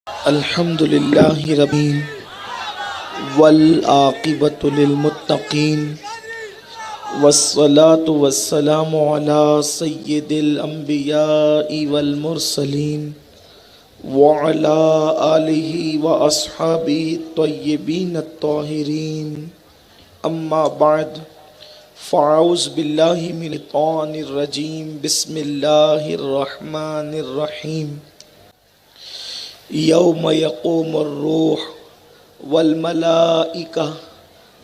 الحمد للہ ربین والعاقبۃ للمتقین والصلاة والسلام علی سید الانبیاء والمرسلین وعلی آلہ واصحابہ الطیبین الطاہرین اما بعد فاعوذ باللہ من الشیطان الرجیم بسم اللہ الرحمن الرحیم یوم یقوم الروح والملائکہ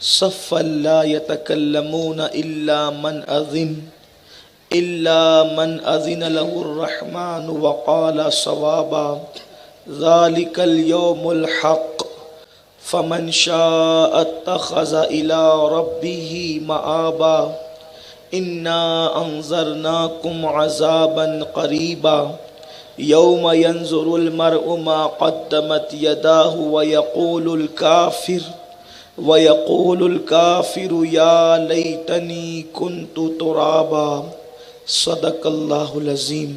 صفا لا یتکلمون الا من اذن له الرحمن وقال صوابا ذلك اليوم الحق فمن شاء اتخذ الى ربه مآبا انا انذرناکم عذابا قریبا یوم ینظر المرء ما قدمت یداہ ویقول الکافر یا لیتنی کنت ترابا صدق اللہ العظیم۔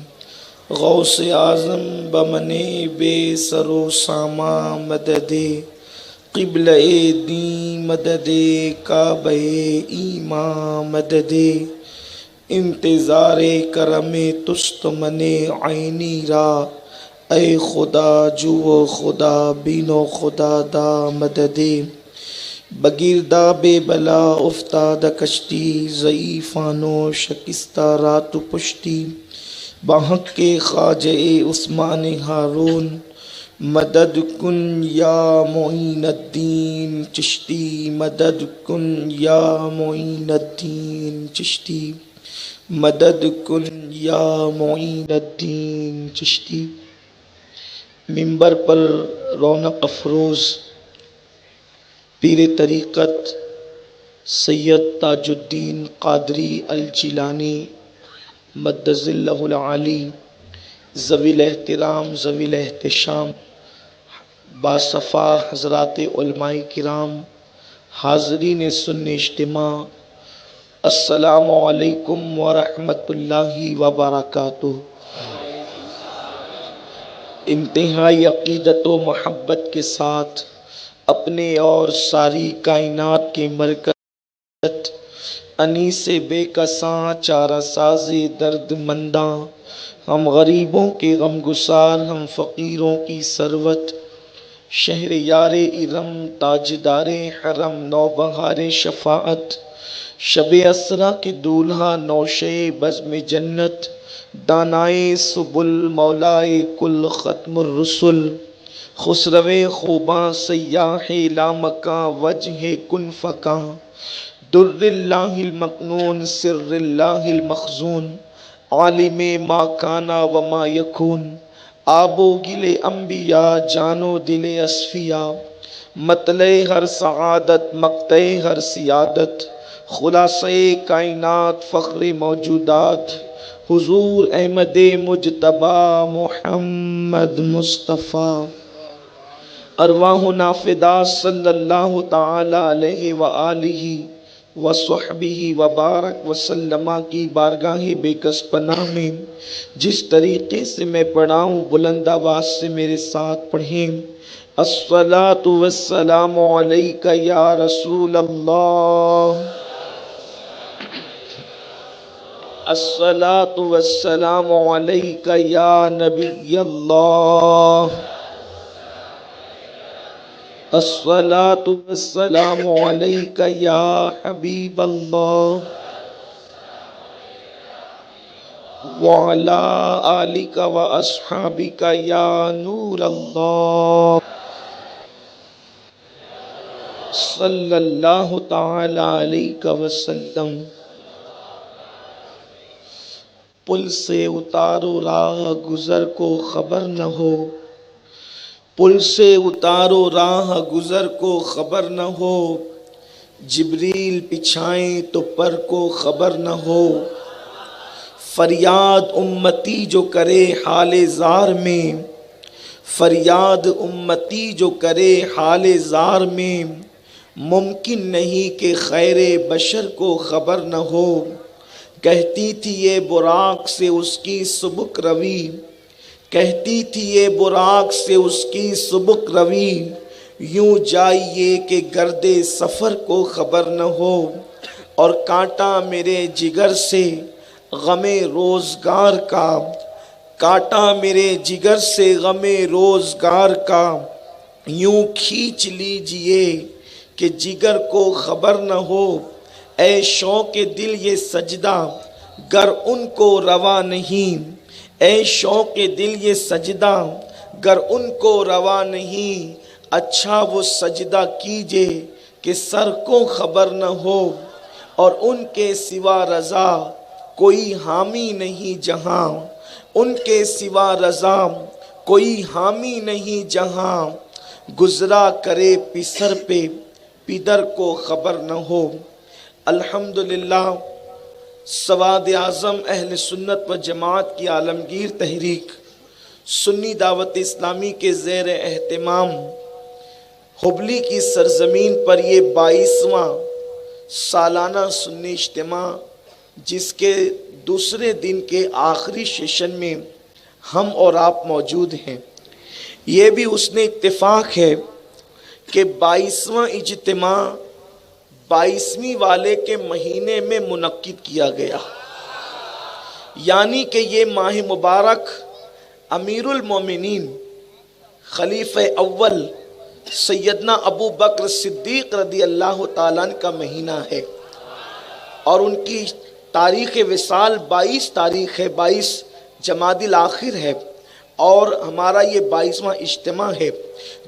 غوث اعظم بمنے بے سر و ساما مدد قبلہ دین مدد کعبہ ایمان مدد انتظار کرم تست من عینی را اے خدا جو خدا بینو خدا دا مدد بگیردہ بے بلا افتاد کشتی ضعیفانو شکستہ رات پشتی بحق کے خواجہ عثمان ہارون مدد کن یا معین الدین چشتی مدد کن یا معین الدین چشتی مدد کن یا معین الدین چشتی۔ ممبر پر رونق افروز پیر طریقت سید تاج الدین قادری الجیلانی مدظ اللہ العالی، ذوی الاحترام ذوی الاحتشام باصفا حضرات علماء کرام، حاضرین سن اجتماع، السلام علیکم ورحمۃ اللہ وبرکاتہ۔ انتہائی عقیدت و محبت کے ساتھ اپنے اور ساری کائنات کے مرکز انیس بے کساں چارہ ساز درد منداں، ہم غریبوں کے غم گسار، ہم فقیروں کی ثروت، شہر یار ارم تاجدار حرم نوبہار شفاعت، شب اسرا کے دولہا نوشے بزم جنت، دانائے سبل مولائے کل ختم الرسل، خسرو خوباں سیاح لامکاں وجہ کن فکاں، در اللہ المکنون سر اللہ المخزون، عالم ما کانا وما یکون، آب و گل انبیاء جان و دل اصفیاء، مطلع ہر سعادت مقطع ہر سیادت، خلاصہ کائنات فخر موجودات، حضور احمد مجتبی محمد مصطفیٰ، ارواحنا فدا صلی اللہ تعالی علیہ وآلہ وصحبہ وبارک وسلم کی بارگاہ بے کس پناہ میں جس طریقے سے میں پڑھا ہوں بلند آواز سے میرے ساتھ پڑھیں۔ الصلاۃ والسلام علیک یا رسول اللہ، الصلاۃ والسلام علیک یا نبی اللہ، الصلاۃ والسلام علیک یا حبیب اللہ، وعلی آلک واصحابک یا نور اللہ، صلی اللہ تعالی علیہ وسلم۔ پل سے اتارو راہ گزر کو خبر نہ ہو، پل سے اتارو راہ گزر کو خبر نہ ہو، جبریل بچھائیں تو پر کو خبر نہ ہو، فریاد امتی جو کرے حال زار میں، فریاد امتی جو کرے حال زار میں، ممکن نہیں کہ خیر بشر کو خبر نہ ہو، کہتی تھی یہ براق سے اس کی سبک روی، کہتی تھی یہ براق سے اس کی سبک روی، یوں جائیے کہ گرد سفر کو خبر نہ ہو، اور کانٹا میرے جگر سے غم روزگار کا، کانٹا میرے جگر سے غم روزگار کا، یوں کھینچ لیجئے کہ جگر کو خبر نہ ہو، اے شوق دل یہ سجدہ گر ان کو روا نہیں، اے شوق دل یہ سجدہ گر ان کو روا نہیں، اچھا وہ سجدہ کیجے کہ سر کو خبر نہ ہو، اور ان کے سوا رضا کوئی حامی نہیں جہاں، ان کے سوا رضا کوئی حامی نہیں جہاں، گزرا کرے پسر پہ پدر کو خبر نہ ہو۔ الحمدللہ سواد اعظم اہل سنت و جماعت کی عالمگیر تحریک سنی دعوت اسلامی کے زیر اہتمام ہبلی کی سرزمین پر یہ 22واں سالانہ سنی اجتماع، جس کے دوسرے دن کے آخری سیشن میں ہم اور آپ موجود ہیں، یہ بھی اس نے اتفاق ہے کہ 22واں اجتماع 22ویں والے کے مہینے میں منعقد کیا گیا، یعنی کہ یہ ماہ مبارک امیر المومنین خلیفہ اول سیدنا ابو بکر صدیق رضی اللہ تعالیٰ عنہ کا مہینہ ہے، اور ان کی تاریخ وصال 22 تاریخ ہے، 22 جمادی الاخر ہے، اور ہمارا یہ 22واں اجتماع ہے۔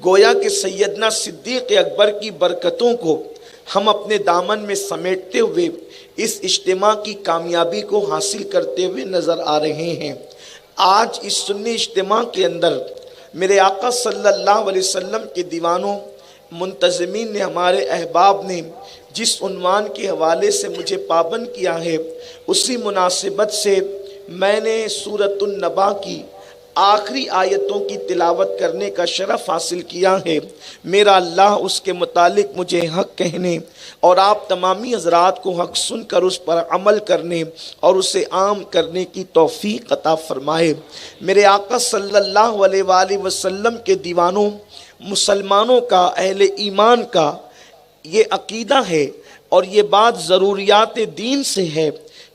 گویا کہ سیدنا صدیق اکبر کی برکتوں کو ہم اپنے دامن میں سمیٹتے ہوئے اس اجتماع کی کامیابی کو حاصل کرتے ہوئے نظر آ رہے ہیں۔ آج اس سنی اجتماع کے اندر میرے آقا صلی اللہ علیہ وسلم کے دیوانوں، منتظمین نے، ہمارے احباب نے جس عنوان کے حوالے سے مجھے پابند کیا ہے، اسی مناسبت سے میں نے سورۃ النبا کی آخری آیتوں کی تلاوت کرنے کا شرف حاصل کیا ہے۔ میرا اللہ اس کے متعلق مجھے حق کہنے اور آپ تمامی حضرات کو حق سن کر اس پر عمل کرنے اور اسے عام کرنے کی توفیق عطا فرمائے۔ میرے آقا صلی اللہ علیہ وآلہ وسلم کے دیوانوں، مسلمانوں کا، اہل ایمان کا یہ عقیدہ ہے اور یہ بات ضروریات دین سے ہے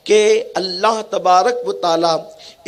کہ اللہ تبارک و تعالی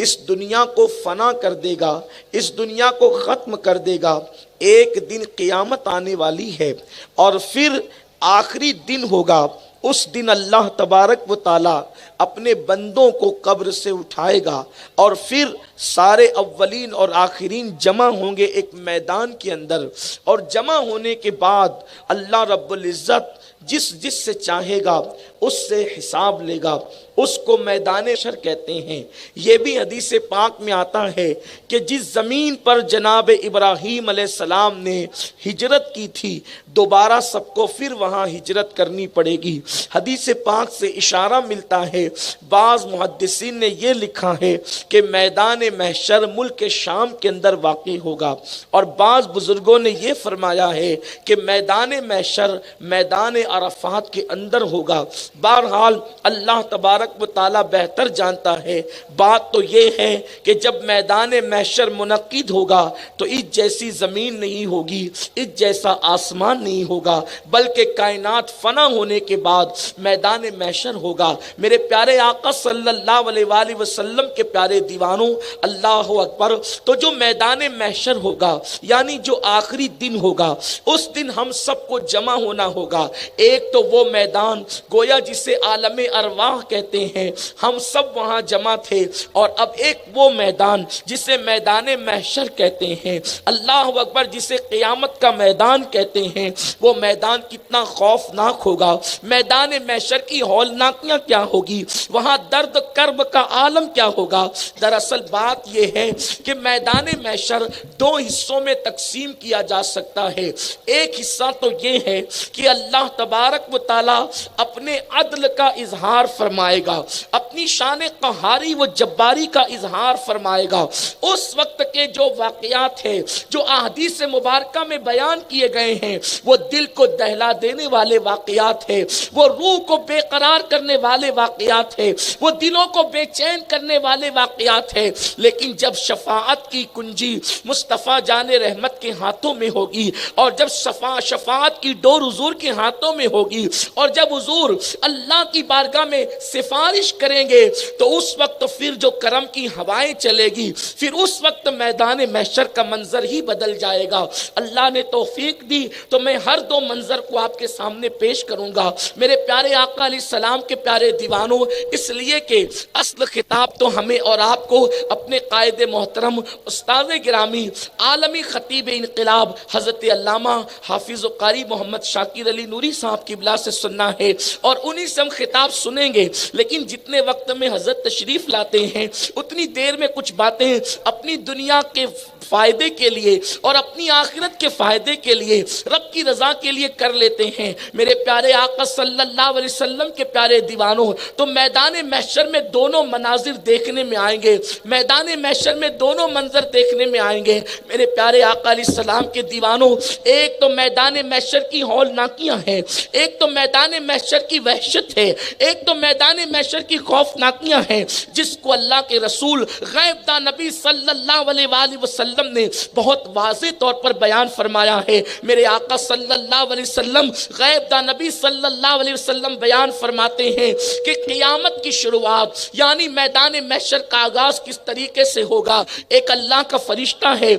اس دنیا کو فنا کر دے گا، اس دنیا کو ختم کر دے گا، ایک دن قیامت آنے والی ہے، اور پھر آخری دن ہوگا، اس دن اللہ تبارک و تعالی اپنے بندوں کو قبر سے اٹھائے گا، اور پھر سارے اولین اور آخرین جمع ہوں گے ایک میدان کے اندر، اور جمع ہونے کے بعد اللہ رب العزت جس سے چاہے گا اس سے حساب لے گا، اس کو میدان حشر کہتے ہیں۔ یہ بھی حدیث پاک میں آتا ہے کہ جس زمین پر جناب ابراہیم علیہ السلام نے ہجرت کی تھی، دوبارہ سب کو پھر وہاں ہجرت کرنی پڑے گی۔ حدیث پاک سے اشارہ ملتا ہے، بعض محدثین نے یہ لکھا ہے کہ میدان محشر ملک شام کے اندر واقع ہوگا، اور بعض بزرگوں نے یہ فرمایا ہے کہ میدان محشر میدان عرفات کے اندر ہوگا۔ بہرحال اللہ تبارک و تعالی بہتر جانتا ہے۔ بات تو یہ ہے کہ جب میدان محشر منعقد ہوگا تو اس جیسی زمین نہیں ہوگی، اس جیسا آسمان نہیں ہوگا، بلکہ کائنات فنا ہونے کے بعد میدان محشر ہوگا۔ میرے پیارے آقا صلی اللہ علیہ وآلہ وسلم کے پیارے دیوانوں، اللہ اکبر، تو جو میدان محشر ہوگا یعنی جو آخری دن ہوگا، اس دن ہم سب کو جمع ہونا ہوگا۔ ایک تو وہ میدان گویا جسے عالم ارواح کہتے ہیں، ہم سب وہاں جمع تھے، اور اب ایک وہ میدان جسے میدان محشر کہتے ہیں، اللہ اکبر، جسے قیامت کا میدان کہتے ہیں۔ وہ میدان کتنا خوفناک ہوگا، میدان محشر کی ہولناکیاں کیا ہوگی، وہاں درد کرب کا عالم کیا ہوگا۔ دراصل بات یہ ہے کہ میدان محشر دو حصوں میں تقسیم کیا جا سکتا ہے۔ ایک حصہ تو یہ ہے کہ اللہ تبارک و تعالی اپنے عدل کا اظہار فرمائے گا، اپنی شان قہاری و جباری کا اظہار فرمائے گا، اس وقت کے جو واقعات ہیں جو احادیث مبارکہ میں بیان کیے گئے ہیں وہ دل کو دہلا دینے والے واقعات ہیں، وہ روح کو بے قرار کرنے والے واقعات ہیں، وہ دلوں کو بے چین کرنے والے واقعات ہیں۔ لیکن جب شفاعت کی کنجی مصطفیٰ جان رحمت کے ہاتھوں میں ہوگی، اور جب شفاعت کی ڈور حضور کے ہاتھوں میں ہوگی، اور جب حضور اللہ کی بارگاہ میں سفارش کریں گے، تو اس وقت پھر جو کرم کی ہوائیں چلے گی، پھر اس وقت میدان محشر کا منظر ہی بدل جائے گا۔ اللہ نے توفیق دی تو میں ہر دو منظر کو آپ کے سامنے پیش کروں گا میرے پیارے آقا علیہ السلام کے پیارے دیوانوں، اس لیے کہ اصل خطاب تو ہمیں اور آپ کو اپنے قائد محترم استاد گرامی عالمی خطیب انقلاب حضرت علامہ حافظ و قاری محمد شاکر علی نوری صاحب کی بلا سے سننا ہے، اور انہی سے ہم خطاب سنیں گے۔ لیکن جتنے وقت میں حضرت تشریف لاتے ہیں اتنی دیر میں کچھ باتیں اپنی دنیا کے فائدے کے لیے اور اپنی آخرت کے فائدے کے لیے، رب کی رضا کے لیے کر لیتے ہیں۔ میرے پیارے آقا صلی اللہ علیہ وسلم کے پیارے دیوانوں، تو میدان محشر میں دونوں مناظر دیکھنے میں آئیں گے، میدان محشر میں دونوں منظر دیکھنے میں آئیں گے میرے پیارے آقا علیہ السلام کے دیوانوں۔ ایک تو میدان محشر کی ہولناکیاں ہیں، ایک تو میدان محشر کی وحشت ہے، ایک تو میدان محشر کی خوفناکیاں ہیں، جس کو اللہ کے رسول غیب داں نبی صلی اللہ علیہ وآلہ وسلم نے بہت واضح طور پر بیان فرمایا ہے۔ میرے آقا صلی اللہ علیہ وسلم غیب داں نبی صلی اللہ علیہ وسلم بیان فرماتے ہیں کہ قیامت کی شروعات یعنی میدان محشر کا آغاز کس طریقے سے ہوگا۔ ایک اللہ کا فرشتہ ہے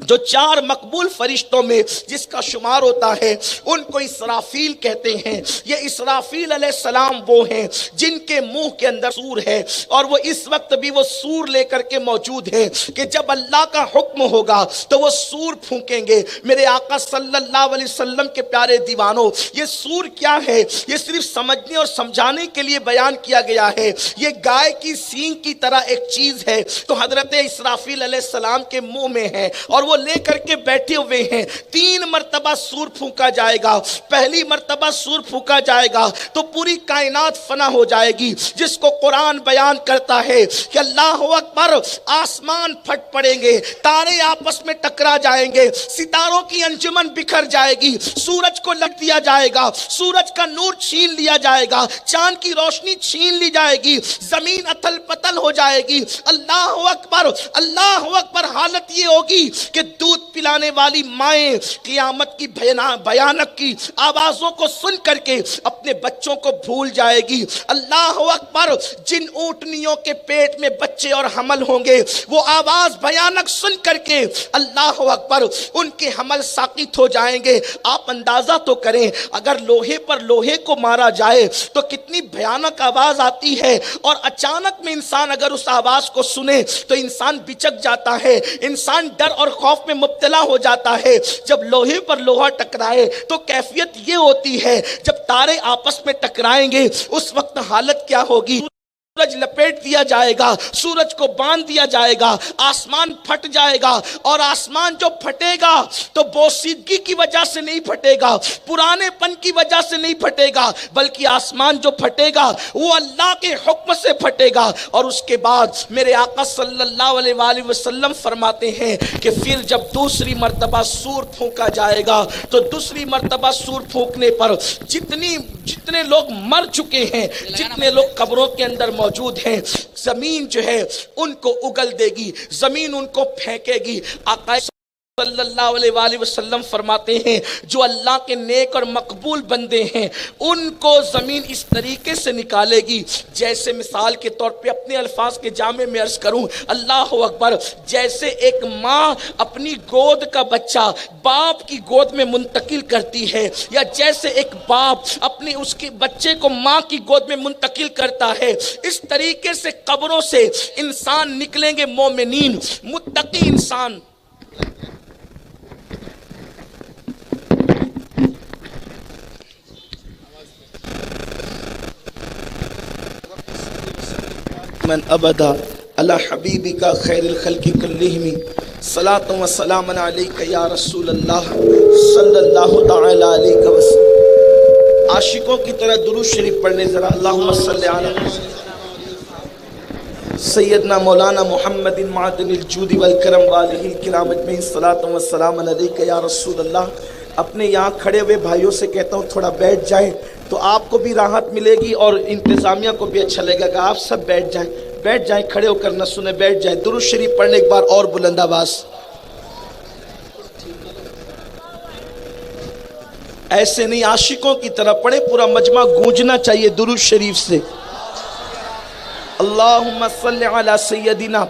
جو چار مقبول فرشتوں میں جس کا شمار ہوتا ہے، ان کو اسرافیل کہتے ہیں۔ یہ اسرافیل علیہ السلام وہ ہیں جن کے منہ کے اندر سور ہے، اور وہ اس وقت بھی وہ سور لے کر کے موجود ہے کہ جب اللہ کا حکم ہوگا تو وہ سور پھونکیں گے۔ میرے آقا صلی اللہ علیہ وسلم کے پیارے دیوانوں، یہ سور کیا ہے یہ صرف سمجھنے اور سمجھانے کے لیے بیان کیا گیا ہے۔ یہ گائے کی سینگ کی طرح ایک چیز ہے، تو حضرت اسرافیل علیہ السلام کے منہ میں ہے، اور وہ لے کر کے بیٹھے ہوئے ہیں۔ 3 مرتبہ سور پھونکا جائے گا۔ پہلی مرتبہ سور پھونکا جائے گا تو پوری کائنات فنا ہو جائے گی، جس کو قرآن بیان کرتا ہے کہ اللہ اکبر، آسمان پھٹ پڑیں گے، تارے آپس میں ٹکرا جائیں گے، ستاروں کی انجمن بکھر جائے گی، سورج کو لگ دیا جائے گا، سورج کا نور چھین لیا جائے گا، چاند کی روشنی چھین لی جائے گی، زمین اتھل پتل ہو جائے گی۔ اللہ اکبر، اللہ اکبر۔ حالت یہ ہوگی کہ دودھ پلانے والی مائیں قیامت کی بھیانک کی آوازوں کو سن کر کے اپنے بچوں کو بھول جائے گی۔ اللہ اکبر۔ جن اونٹنیوں کے پیٹ میں بچے اور حمل ہوں گے، وہ آواز بھیانک سن کر کے اللہ اکبر ان کے حمل ساقط ہو جائیں گے۔ آپ اندازہ تو کریں، اگر لوہے پر لوہے کو مارا جائے تو کتنی بھیانک آواز آتی ہے، اور اچانک میں انسان اگر اس آواز کو سنے تو انسان بچک جاتا ہے، انسان ڈر اور خوف میں مبتلا ہو جاتا ہے۔ جب لوہے پر لوہا ٹکرائے تو کیفیت یہ ہوتی ہے، جب تارے آپس میں ٹکرائیں گے اس وقت حالت کیا ہوگی؟ سورج لپیٹ دیا جائے گا، سورج کو باندھ دیا جائے گا، آسمان پھٹ جائے گا، اور آسمان جو پھٹے گا تو بوسیدگی کی وجہ سے نہیں پھٹے گا، پرانے پن کی وجہ سے نہیں پھٹے گا، بلکہ آسمان جو پھٹے گا وہ اللہ کے حکم سے پھٹے گا۔ اور اس کے بعد میرے آقا صلی اللہ علیہ وآلہ وسلم فرماتے ہیں کہ پھر جب دوسری مرتبہ سور پھونکا جائے گا تو دوسری مرتبہ سور پھونکنے پر جتنے لوگ مر چکے ہیں، جتنے لوگ قبروں کے اندر موجود ہیں، زمین جو ہے ان کو اگل دے گی، زمین ان کو پھینکے گی۔ آقا صلی اللہ علیہ وآلہ وسلم فرماتے ہیں جو اللہ کے نیک اور مقبول بندے ہیں ان کو زمین اس طریقے سے نکالے گی، جیسے مثال کے طور پہ اپنے الفاظ کے جامع میں عرض کروں، اللہ اکبر، جیسے ایک ماں اپنی گود کا بچہ باپ کی گود میں منتقل کرتی ہے، یا جیسے ایک باپ اپنے اس کے بچے کو ماں کی گود میں منتقل کرتا ہے، اس طریقے سے قبروں سے انسان نکلیں گے، مومنین، متقی انسان۔ من ابدا علی حبیبک خیر الخلق کلہم صلاۃ و سلام علیک یا رسول اللہ صلی اللہ تعالی علیہ وسلم۔ عاشقوں کی طرح درود شریف پڑھنے ذرا. اللہم صلی علی سیدنا مولانا محمد معدن الجود والکرم والہ الکرام اجمعین. صلاۃ و سلام علیک یا رسول اللہ. اپنے یہاں کھڑے ہوئے بھائیوں سے کہتا ہوں تھوڑا بیٹھ جائیں تو آپ کو بھی راحت ملے گی اور انتظامیہ کو بھی اچھا لگے گا. آپ سب بیٹھ جائیں, بیٹھ جائیں, کھڑے ہو کر نہ سنیں, بیٹھ جائیں. درود شریف پڑھنے ایک بار اور بلند آواز. ایسے نہیں, عاشقوں کی طرح پڑھے, پورا مجمع گونجنا چاہیے درود شریف سے. اللہم صلی علی سیدنا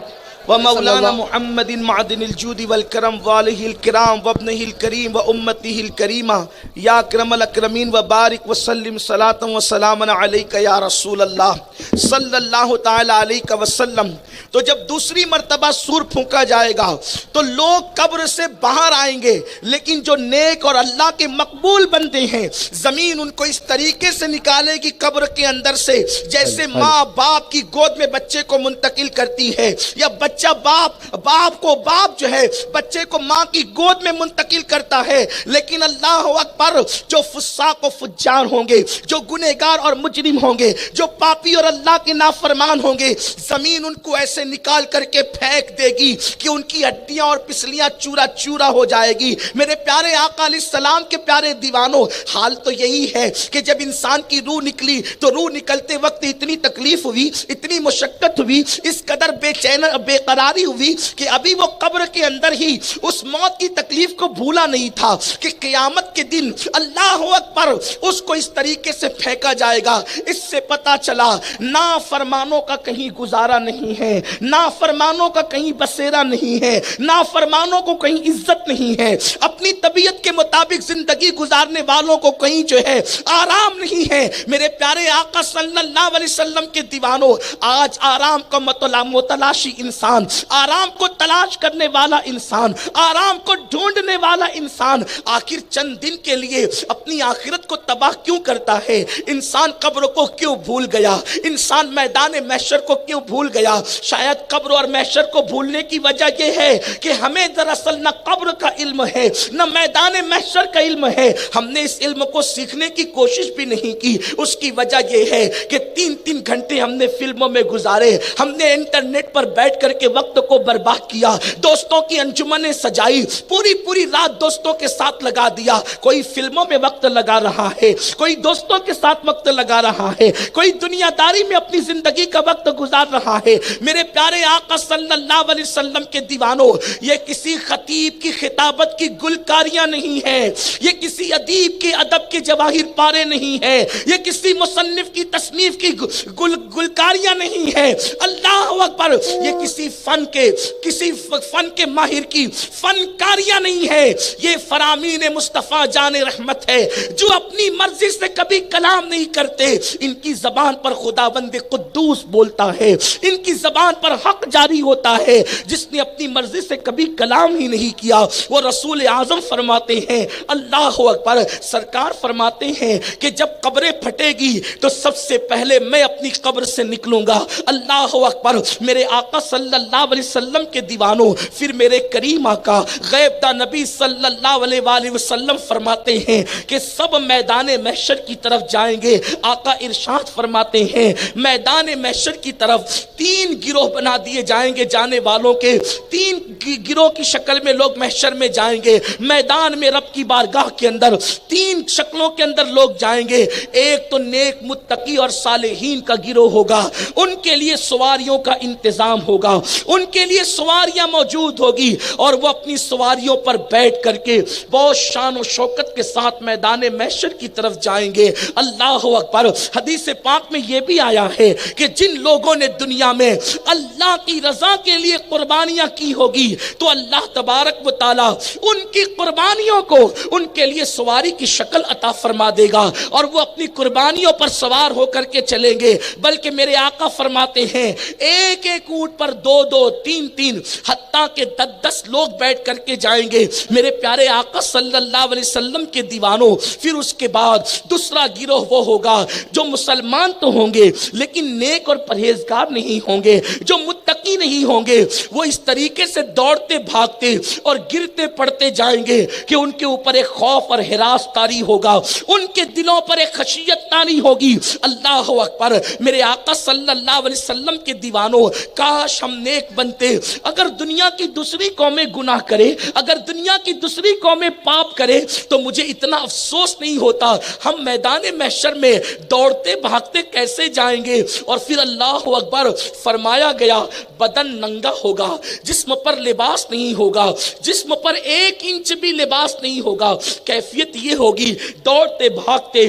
و مولانا محمد معدن الجود والکرم والہ الکرام وابنہ الکریم و امتہ الکریمہ یا اکرم الاکرمین و بارک وسلم صلاۃ و سلام علیک یا رسول اللہ صلی اللہ تعالی علیہ وسلم. تو جب دوسری مرتبہ سور پھونکا جائے گا تو لوگ قبر سے باہر آئیں گے, لیکن جو نیک اور اللہ کے مقبول بندے ہیں زمین ان کو اس طریقے سے نکالے گی قبر کے اندر سے جیسے ماں باپ کی گود میں بچے کو منتقل کرتی ہے, یا بچہ باپ کو جو ہے بچے کو ماں کی گود میں منتقل کرتا ہے. لیکن اللہ اکبر, جو فساق و فجار ہوں گے, جو گنہگار اور مجرم ہوں گے, جو پاپی اور اللہ کے نافرمان ہوں گے, زمین ان کو ایسے نکال کر کے پھینک دے گی کہ ان کی ہڈیاں اور پسلیاں چورا چورا ہو جائے گی. میرے پیارے آقا علیہ السلام کے پیارے دیوانوں, حال تو یہی ہے کہ جب انسان کی روح نکلی تو روح نکلتے وقت اتنی تکلیف ہوئی, اتنی مشقت ہوئی, اس قدر بے قراری ہوئی کہ ابھی وہ قبر کے اندر ہی اس موت کی تکلیف کو بھولا نہیں تھا کہ قیامت کے دن اللہ اکبر اس کو اس طریقے سے پھینکا جائے گا. اس سے پتا چلا نافرمانوں کا کہیں گزارا نہیں ہے, نافرمانوں کا کہیں بسیرا نہیں ہے, نافرمانوں کو کہیں عزت نہیں ہے, اپنی طبیعت کے مطابق زندگی گزارنے والوں کو کہیں جو ہے آرام نہیں ہے. میرے پیارے آقا صلی اللہ علیہ وسلم کے دیوانوں, آج آرام کا متلاشی انسان, آرام کو تلاش کرنے والا انسان, آرام کو ڈھونڈنے والا انسان آخر چند دن کے لیے اپنی آخرت کو تباہ کیوں کرتا ہے؟ انسان قبر کو کیوں بھول گیا؟ انسان میدان محشر کو کیوں بھول گیا؟ شاید قبر اور محشر کو بھولنے کی وجہ یہ ہے کہ ہمیں دراصل نہ قبر کا علم ہے نہ میدان محشر کا علم ہے. ہم نے اس علم کو سیکھنے کی کوشش بھی نہیں کی. اس کی وجہ یہ ہے کہ 3 گھنٹے ہم نے فلموں میں گزارے, ہم نے انٹرنیٹ پر بیٹھ کر کے وقت کو برباد کیا, دوستوں کی انجمنیں سجائی, پوری رات دوستوں کے ساتھ لگا دیا. کوئی فلموں میں وقت لگا رہا ہے, کوئی دوستوں کے ساتھ وقت لگا رہا ہے, کوئی دنیا داری میں اپنی زندگی کا وقت گزار رہا ہے. میرے پیارے آقا صلی اللہ علیہ وسلم کے دیوانوں, یہ کسی خطیب کی خطابت کی گلکاریاں نہیں ہیں, یہ کسی ادیب کے ادب کے جواہر پارے نہیں ہیں, یہ کسی مصنف کی تصنیف کی گلکاریاں نہیں ہیں. اللہ اکبر, یہ کسی فن کے ماہر کی فنکاریاں نہیں ہے, یہ فرامین مصطفیٰ جان رحمت ہے جو اپنی مرضی سے کبھی کلام نہیں کرتے. ان کی زبان پر خداوند قدوس بولتا ہے, ان کی زبان پر حق جاری ہوتا ہے. جس نے اپنی مرضی سے کبھی کلام ہی نہیں کیا وہ رسول اعظم فرماتے ہیں, اللہ اکبر, سرکار فرماتے ہیں کہ جب قبریں پھٹے گی تو سب سے پہلے میں اپنی قبر سے نکلوں گا. اللہ اکبر, میرے آقا صلی اللہ علیہ وسلم کے دیوانوں, پھر میرے کریم آقا غیب داں نبی صلی اللہ علیہ وآلہ وسلم فرماتے ہیں کہ سب میدان محشر کی طرف جائیں گے. آقا ارشاد فرماتے ہیں میدان محشر کی طرف 3 گروہ بنا دیے جائیں گے, جانے والوں کے 3 گروہ کی شکل میں لوگ محشر میں جائیں گے. میدان میں رب کی بارگاہ کے اندر 3 شکلوں کے اندر لوگ جائیں گے. ایک تو نیک متقی اور صالحین کا گروہ ہوگا, ان کے لیے سواریوں کا انتظام ہوگا, ان کے لیے سواریاں موجود ہوگی اور وہ اپنی سواریوں پر بیٹھ کر کے بہت شان و شوکت کے ساتھ میدان محشر کی طرف جائیں گے. اللہ اکبر, حدیث پاک میں یہ بھی آیا ہے کہ جن لوگوں نے دنیا میں اللہ کی رضا کے لیے قربانیاں کی ہوگی تو اللہ تبارک و تعالی ان کی قربانیوں کو ان کے لیے سواری کی شکل عطا فرما دے گا اور وہ اپنی قربانیوں پر سوار ہو کر کے چلیں گے. بلکہ میرے آقا فرماتے ہیں ایک اونٹ پر 2 دو دو تین تین حتیٰ کہ 10 لوگ بیٹھ کر کے جائیں گے میرے پیارے آقا صلی اللہ علیہ وسلم کے دیوانوں. پھر اس کے بعد دوسرا گروہ وہ ہوگا جو مسلمان تو ہوں گے لیکن نیک اور پرہیزگار نہیں ہوں گے, جو متقی نہیں ہوں گے. وہ اس طریقے سے دوڑتے بھاگتے اور گرتے پڑتے جائیں گے کہ ان کے اوپر ایک خوف اور ہراس طاری ہوگا, ان کے دلوں پر ایک خشیت طاری ہوگی. اللہ اکبر. میرے آقا صلی اللہ علیہ وسلم کے دیوانوں, کاش ہم نیک بنتے. اگر دنیا کی دوسری قومیں گناہ کرے, اگر دنیا کی دوسری قومیں پاپ کرے تو مجھے اتنا افسوس نہیں ہوتا. ہم میدان محشر میں دوڑتے بھاگتے کیسے جائیں گے؟ اور پھر اللہ اکبر فرمایا گیا بدن ننگا ہوگا, جسم پر لباس نہیں ہوگا, جسم پر 1 انچ بھی لباس نہیں ہوگا. کیفیت یہ ہوگی دوڑتے بھاگتے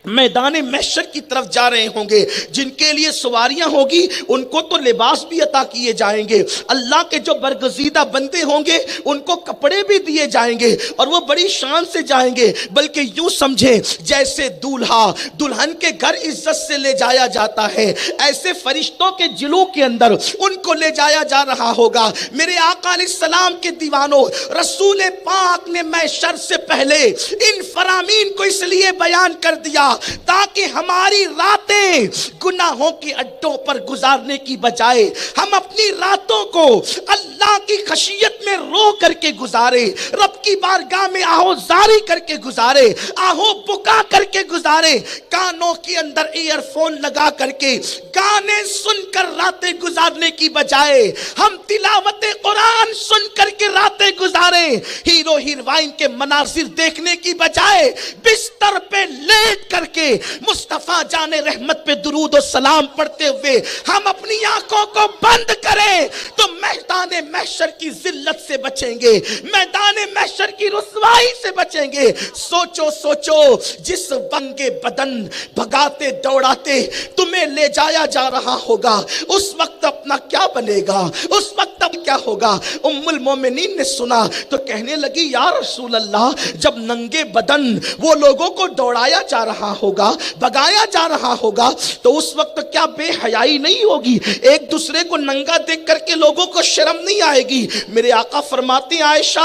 میدان محشر کی طرف جا رہے ہوں گے. جن کے لیے سواریاں ہوگی ان کو تو لباس بھی عطا کیے جائیں گے. اللہ کے جو برگزیدہ بندے ہوں گے ان کو کپڑے بھی دیے جائیں گے اور وہ بڑی شان سے جائیں گے. بلکہ یوں سمجھیں جیسے دولہا دلہن کے گھر عزت سے لے جایا جاتا ہے, ایسے فرشتوں کے جلوہ کے اندر ان کو لے جایا جا رہا ہوگا. میرے آقا علیہ السلام کے دیوانوں, رسول پاک نے محشر سے پہلے ان فرامین کو اس لیے بیان کر دیا تاکہ ہماری راتیں گناہوں کے اڈوں پر گزارنے کی بجائے ہم اپنی راتوں کو اللہ کی خشیت میں رو کر کے گزارے, رب کی بارگاہ میں آہو زاری کر کے گزارے, آہو بکا کر کے گزارے. کانوں کے اندر ایئر فون لگا کر کے گانے سن کر راتیں گزارنے کی بجائے ہم تلاوت قرآن سن کر کے راتیں گزارے. ہیرو ہیروائن کے مناظر دیکھنے کی بجائے بستر پہ لیٹ کر کے مصطفیٰ جان رحمت پہ درود و سلام پڑھتے ہوئے ہم اپنی آنکھوں کو بند کریں تو میدان محشر کی ذلت سے بچیں گے, میدان محشر کی رسوائی سے بچیں گے. سوچو سوچو, جس بنگے بدن بھگاتے دوڑاتے تمہیں لے جایا جا رہا ہوگا اس وقت اپنا کیا بنے گا, اس وقت اب کیا ہوگا؟ ام المومنین نے سنا تو کہنے لگی یا رسول اللہ, جب ننگے بدن وہ لوگوں کو دوڑایا جا رہا ہوگا, بھگایا جا رہا ہوگا, تو اس وقت کیا بے حیائی نہیں ہوگی؟ ایک دوسرے کو ننگا دیکھ کر کے لوگوں کو شرم نہیں آئے گی؟ میرے آقا فرماتے ہیں عائشہ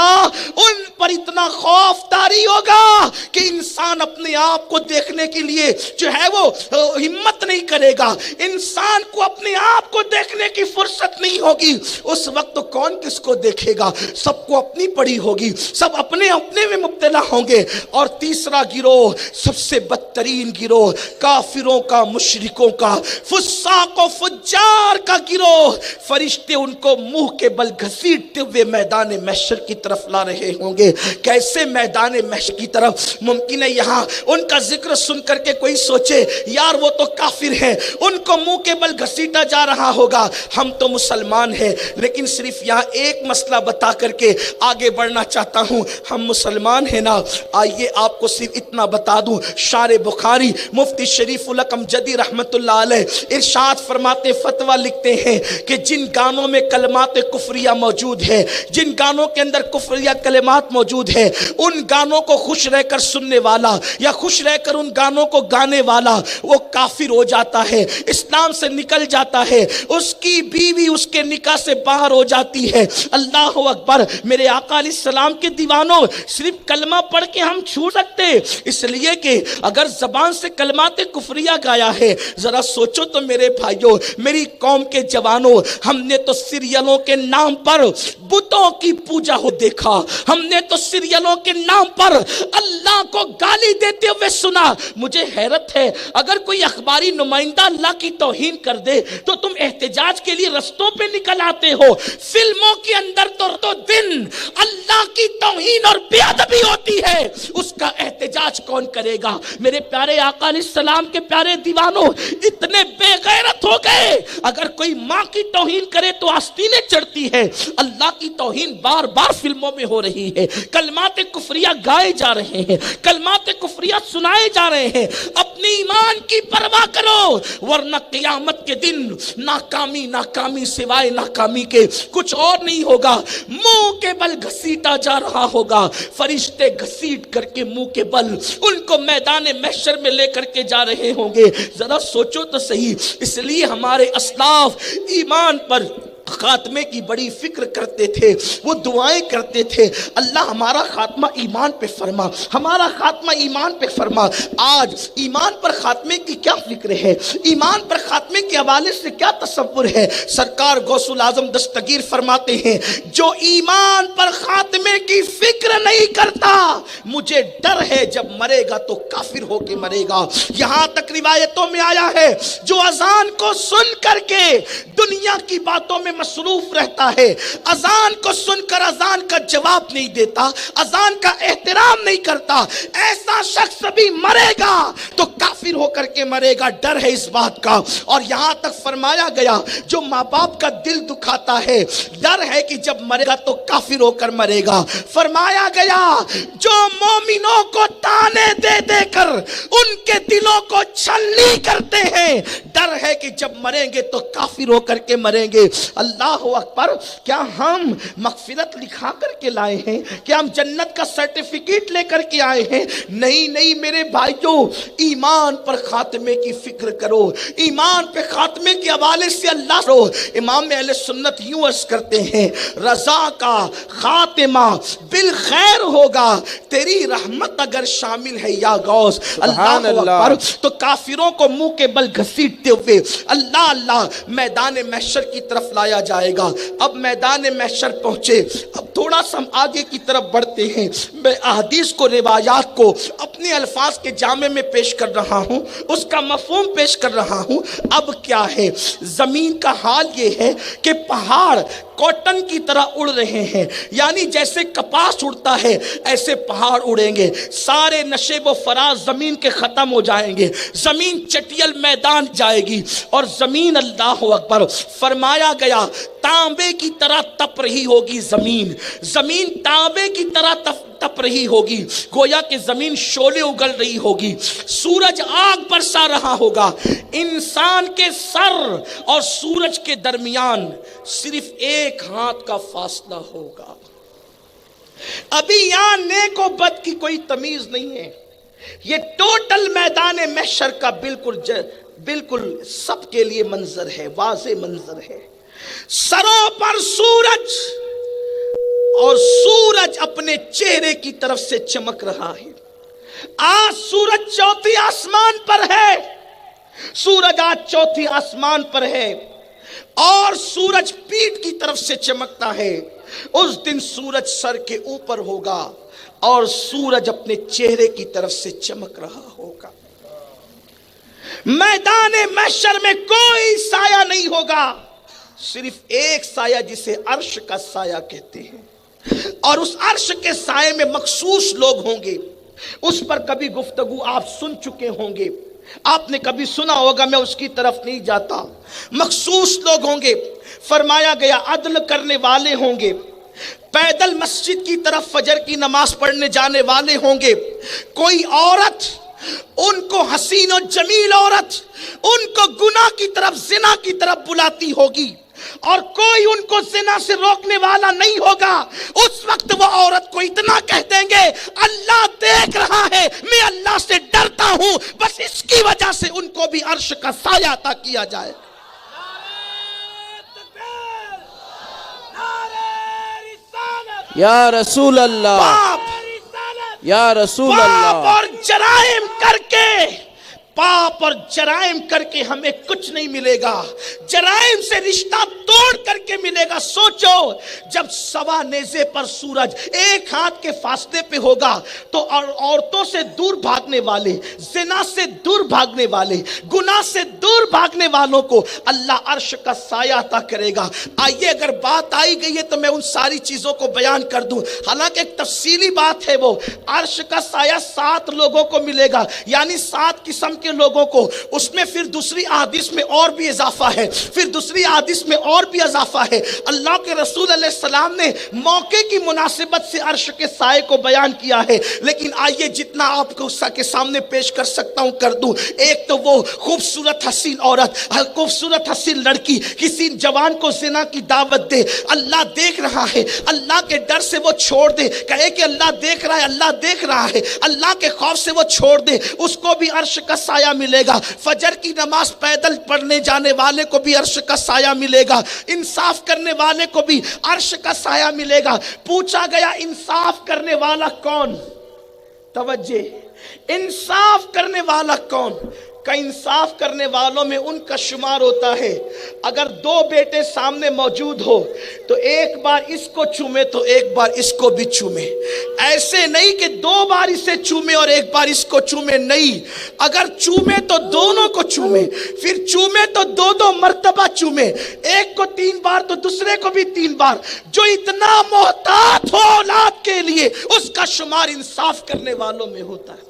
ان پر اتنا خوف طاری ہوگا کہ انسان اپنے آپ کو دیکھنے کے لیے جو ہے وہ ہمت نہیں کرے گا, انسان کو اپنے آپ کو دیکھنے کی فرصت نہیں ہوگی. اس وقت کون کس کو دیکھے گا؟ سب کو اپنی پڑی ہوگی, سب اپنے اپنے میں مبتلا ہوں گے. اور تیسرا گروہ, سب سے بدترین گروہ, کافروں کا, مشرکوں کا, فساق و فجار کا گروہ. فرشتے ان کو منہ کے بل گھسیٹتے ہوئے میدان محشر کی طرف لا رہے ہوں گے. کیسے میدان محشر کی طرف؟ ممکن ہے یہاں ان کا ذکر سن کر کے کوئی سوچے یار وہ تو کافر ہیں, ان کو منہ کے بل گھسیٹا جا رہا ہوگا, ہم تو مسلمان ہیں. لیکن صرف یہاں ایک مسئلہ بتا کر کے آگے بڑھنا چاہتا ہوں. ہم مسلمان ہیں نا, آئیے آپ کو صرف اتنا بتا دوں. شارح بخاری مفتی شریف الحق جدی رحمت اللہ علیہ ارشاد فرماتے, فتویٰ لکھتے ہیں کہ جن گانوں میں کلمات کفریہ موجود ہے, جن گانوں کے اندر کفریہ کلمات موجود ہے, ان گانوں کو خوش رہ کر سننے والا یا خوش رہ کر ان گانوں کو گانے والا وہ کافر ہو جاتا ہے, اسلام سے نکل جاتا ہے, اس کی بیوی اس کے نکاح سے باہر ہو جاتی ہے. اللہ اکبر. میرے آقا علیہ السلام کے دیوانوں, صرف کلمہ پڑھ کے ہم چھو سکتے, اس لیے کہ اگر زبان سے کلمات کفریہ گایا ہے, ذرا سوچو تو میرے بھائیوں, میری قوم کے جوانوں, ہم نے تو سیریلوں کے نام پر بتوں کی پوجا ہو دیکھا, ہم نے تو سیریلوں کے نام پر اللہ کو گالی دیتے ہوئے سنا. مجھے حیرت ہے, اگر کوئی اخباری نمائندہ اللہ کی توہین کر دے تو تم احتجاج کے لیے رستوں پہ نکل آتے ہو. فلموں کے اندر تو دن اللہ کی توہین اور بے ادبی ہوتی ہے, اس کا احتجاج کون کرے گا؟ میرے پیارے آقا علیہ السلام کے پیارے دیوانوں اتنے بے غیرت ہو گئے, اگر کوئی ماں کی توہین کرے تو آستینیں چڑھتی ہے. اللہ کی توہین بار بار فلموں میں ہو رہی ہے, کلمات کفریہ گائے جا رہے ہیں, کلمات کفریہ سنائے جا رہے ہیں. اپنی ایمان کی پرواہ کرو, ورنہ قیامت کے دن ناکامی ناکامی سوائے ناکامی کے کچھ اور نہیں ہوگا. منہ کے بل گھسیٹا جا رہا ہوگا, فرشتے گھسیٹ کر کے منہ کے بل ان کو میدان محشر میں لے کر کے جا رہے ہوں گے. ذرا سوچو تو صحیح. اس لیے ہمارے اسلاف ایمان پر خاتمے کی بڑی فکر کرتے تھے، وہ دعائیں کرتے تھے، اللہ ہمارا خاتمہ ایمان پہ فرما، ہمارا خاتمہ ایمان پہ فرما۔ آج ایمان پر خاتمے کی کیا فکر ہے، ایمان پر خاتمے کے حوالے سے کیا تصور ہے؟ سرکار غوث الاعظم دستگیر فرماتے ہیں جو ایمان پر خاتمے کی فکر نہیں کرتا، مجھے ڈر ہے جب مرے گا تو کافر ہو کے مرے گا۔ یہاں تک روایتوں میں آیا ہے جو اذان کو سن کر کے دنیا کی باتوں میں مصروف رہتا ہے، اذان کو سن کر اذان کا جواب نہیں دیتا، اذان کا احترام نہیں کرتا، ایسا شخص بھی مرے گا تو کافر ہو کر کے مرے گا، ڈر ہے اس بات کا۔ اور یہاں تک فرمایا گیا جو ماں باپ کا دل دکھاتا ہے، ڈر ہے کہ جب مرے گا تو کافر ہو کر مرے گا۔ فرمایا گیا جو مومنوں کو تانے دے دے کر ان کے دلوں کو چھلنی کرتے ہیں، ڈر ہے کہ جب مریں گے تو کافر ہو کر کے مریں گے۔ اللہ اکبر! کیا ہم مغفرت لکھا کر کے لائے ہیں؟ کیا ہم جنت کا سرٹیفکیٹ لے کر کے آئے ہیں؟ نہیں نہیں میرے بھائیوں، ایمان پر خاتمے کی فکر کرو، ایمان پہ خاتمے کے حوالے سے اللہ رو۔ امام اہل سنت یوں عرض کرتے ہیں رضا کا خاتمہ بالخیر ہوگا، تیری رحمت اگر شامل ہے یا غوث۔ اللہ اکبر! تو کافروں کو منہ کے بل گھسیٹتے ہوئے اللہ اللہ میدان محشر کی طرف لایا جائے گا۔ اب میدان محشر پہنچے، اب تھوڑا سا ہم آگے کی طرف بڑھتے ہیں۔ میں احادیث کو، روایات کو اپنے الفاظ کے جامع میں پیش کر رہا ہوں، اس کا مفہوم پیش کر رہا ہوں۔ اب کیا ہے؟ زمین کا حال یہ ہے کہ پہاڑ کاٹن کی طرح اڑ رہے ہیں، یعنی جیسے کپاس اڑتا ہے ایسے پہاڑ اڑیں گے، سارے نشیب و فراز زمین کے ختم ہو جائیں گے، زمین چٹیل میدان جائے گی، اور زمین اللہ اکبر فرمایا گیا تانبے کی طرح تپ رہی ہوگی، زمین تانبے کی طرح تپ رہی ہوگی، گویا کہ زمین شعلے اگل رہی ہوگی، سورج آگ برسا رہا ہوگا، انسان کے سر اور سورج کے درمیان صرف ایک ہاتھ کا فاصلہ ہوگا۔ ابھی یہاں نیک و بد کی کوئی تمیز نہیں ہے، یہ ٹوٹل میدان محشر کا بالکل سب کے لیے منظر ہے، واضح منظر ہے۔ سروں پر سورج، اور سورج اپنے چہرے کی طرف سے چمک رہا ہے۔ آج سورج چوتھی آسمان پر ہے، سورج آج چوتھی آسمان پر ہے، اور سورج پیٹھ کی طرف سے چمکتا ہے۔ اس دن سورج سر کے اوپر ہوگا اور سورج اپنے چہرے کی طرف سے چمک رہا ہوگا۔ میدان محشر میں کوئی سایہ نہیں ہوگا، صرف ایک سایہ جسے عرش کا سایہ کہتے ہیں، اور اس عرش کے سائے میں مخصوص لوگ ہوں گے۔ اس پر کبھی گفتگو آپ سن چکے ہوں گے، آپ نے کبھی سنا ہوگا، میں اس کی طرف نہیں جاتا۔ مخصوص لوگ ہوں گے، فرمایا گیا عدل کرنے والے ہوں گے، پیدل مسجد کی طرف فجر کی نماز پڑھنے جانے والے ہوں گے۔ کوئی عورت ان کو حسین و جمیل عورت ان کو گناہ کی طرف، زنا کی طرف بلاتی ہوگی، اور کوئی ان کو زنا سے روکنے والا نہیں ہوگا۔ اس وقت وہ عورت کو اتنا کہہ دیں گے اللہ دیکھ رہا ہے، میں اللہ سے ڈرتا ہوں، بس اس کی وجہ سے ان کو بھی عرش کا سایہ عطا کیا جائے۔ یا رسول اللہ، یا رسول اللہ، پاپ اور جرائم کر کے ہمیں کچھ نہیں ملے گا، جرائم سے رشتہ توڑ کر کے ملے گا۔ سوچو جب سوا نیزے پر سورج ایک ہاتھ کے فاصلے پہ ہوگا تو عورتوں سے دور بھاگنے والے، زنا سے دور بھاگنے والے، گناہ سے دور بھاگنے والوں کو اللہ عرش کا سایہ عطا کرے گا۔ آئیے اگر بات آئی گئی ہے تو میں ان ساری چیزوں کو بیان کر دوں، حالانکہ ایک تفصیلی بات ہے۔ وہ عرش کا سایہ 7 لوگوں کو ملے گا، یعنی 7 قسم کے لوگوں کو۔ اس میں پھر دوسری احادیث میں اور بھی اضافہ ہے، پھر دوسری احادیث میں اور بھی اضافہ ہے۔ اللہ کے رسول علیہ السلام نے موقع کی مناسبت سے عرش کے سائے کو بیان کیا ہے، لیکن آئیے جتنا آپ کو کے سامنے پیش کر سکتا ہوں کر دوں۔ ایک تو وہ خوبصورت حسین عورت، خوبصورت حسین لڑکی کسی جوان کو زنا کی دعوت دے، اللہ دیکھ رہا ہے، اللہ کے ڈر سے وہ چھوڑ دے، کہے کہ اللہ دیکھ رہا ہے، اللہ دیکھ رہا ہے، اللہ کے خوف سے وہ چھوڑ دے، اس کو بھی عرش کا سایہ سایہ ملے گا، فجر کی نماز پیدل پڑھنے جانے والے کو بھی عرش کا سایہ ملے گا، انصاف کرنے والے کو بھی عرش کا سایہ ملے گا۔ پوچھا گیا انصاف کرنے والا کون؟ توجہ، انصاف کرنے والا کون؟ کا انصاف کرنے والوں میں ان کا شمار ہوتا ہے اگر دو بیٹے سامنے موجود ہو تو ایک بار اس کو چومے تو ایک بار اس کو بھی چومے، ایسے نہیں کہ دو بار اسے چومے اور ایک بار اس کو چومے، نہیں، اگر چومے تو دونوں کو چومے، پھر چومے تو دو مرتبہ چومے، ایک کو 3 بار تو دوسرے کو بھی 3 بار۔ جو اتنا محتاط ہو اولاد کے لیے اس کا شمار انصاف کرنے والوں میں ہوتا ہے۔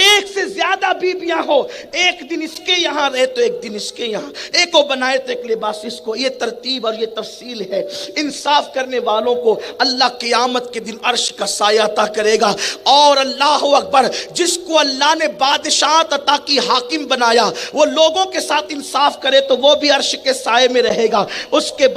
ایک سے زیادہ بیویاں ہو، ایک دن اس کے یہاں رہے تو ایک دن اس کے یہاں، ایک کو بنائے تو ایک لباس اس کو، یہ ترتیب اور یہ تفصیل ہے۔ انصاف کرنے والوں کو اللہ قیامت کے دن عرش کا سایہ عطا کرے گا۔ اور اللہ اکبر، جس کو اللہ نے بادشاہت عطا کی، حاکم بنایا، وہ لوگوں کے ساتھ انصاف کرے تو وہ بھی عرش کے سائے میں رہے گا۔ اس کے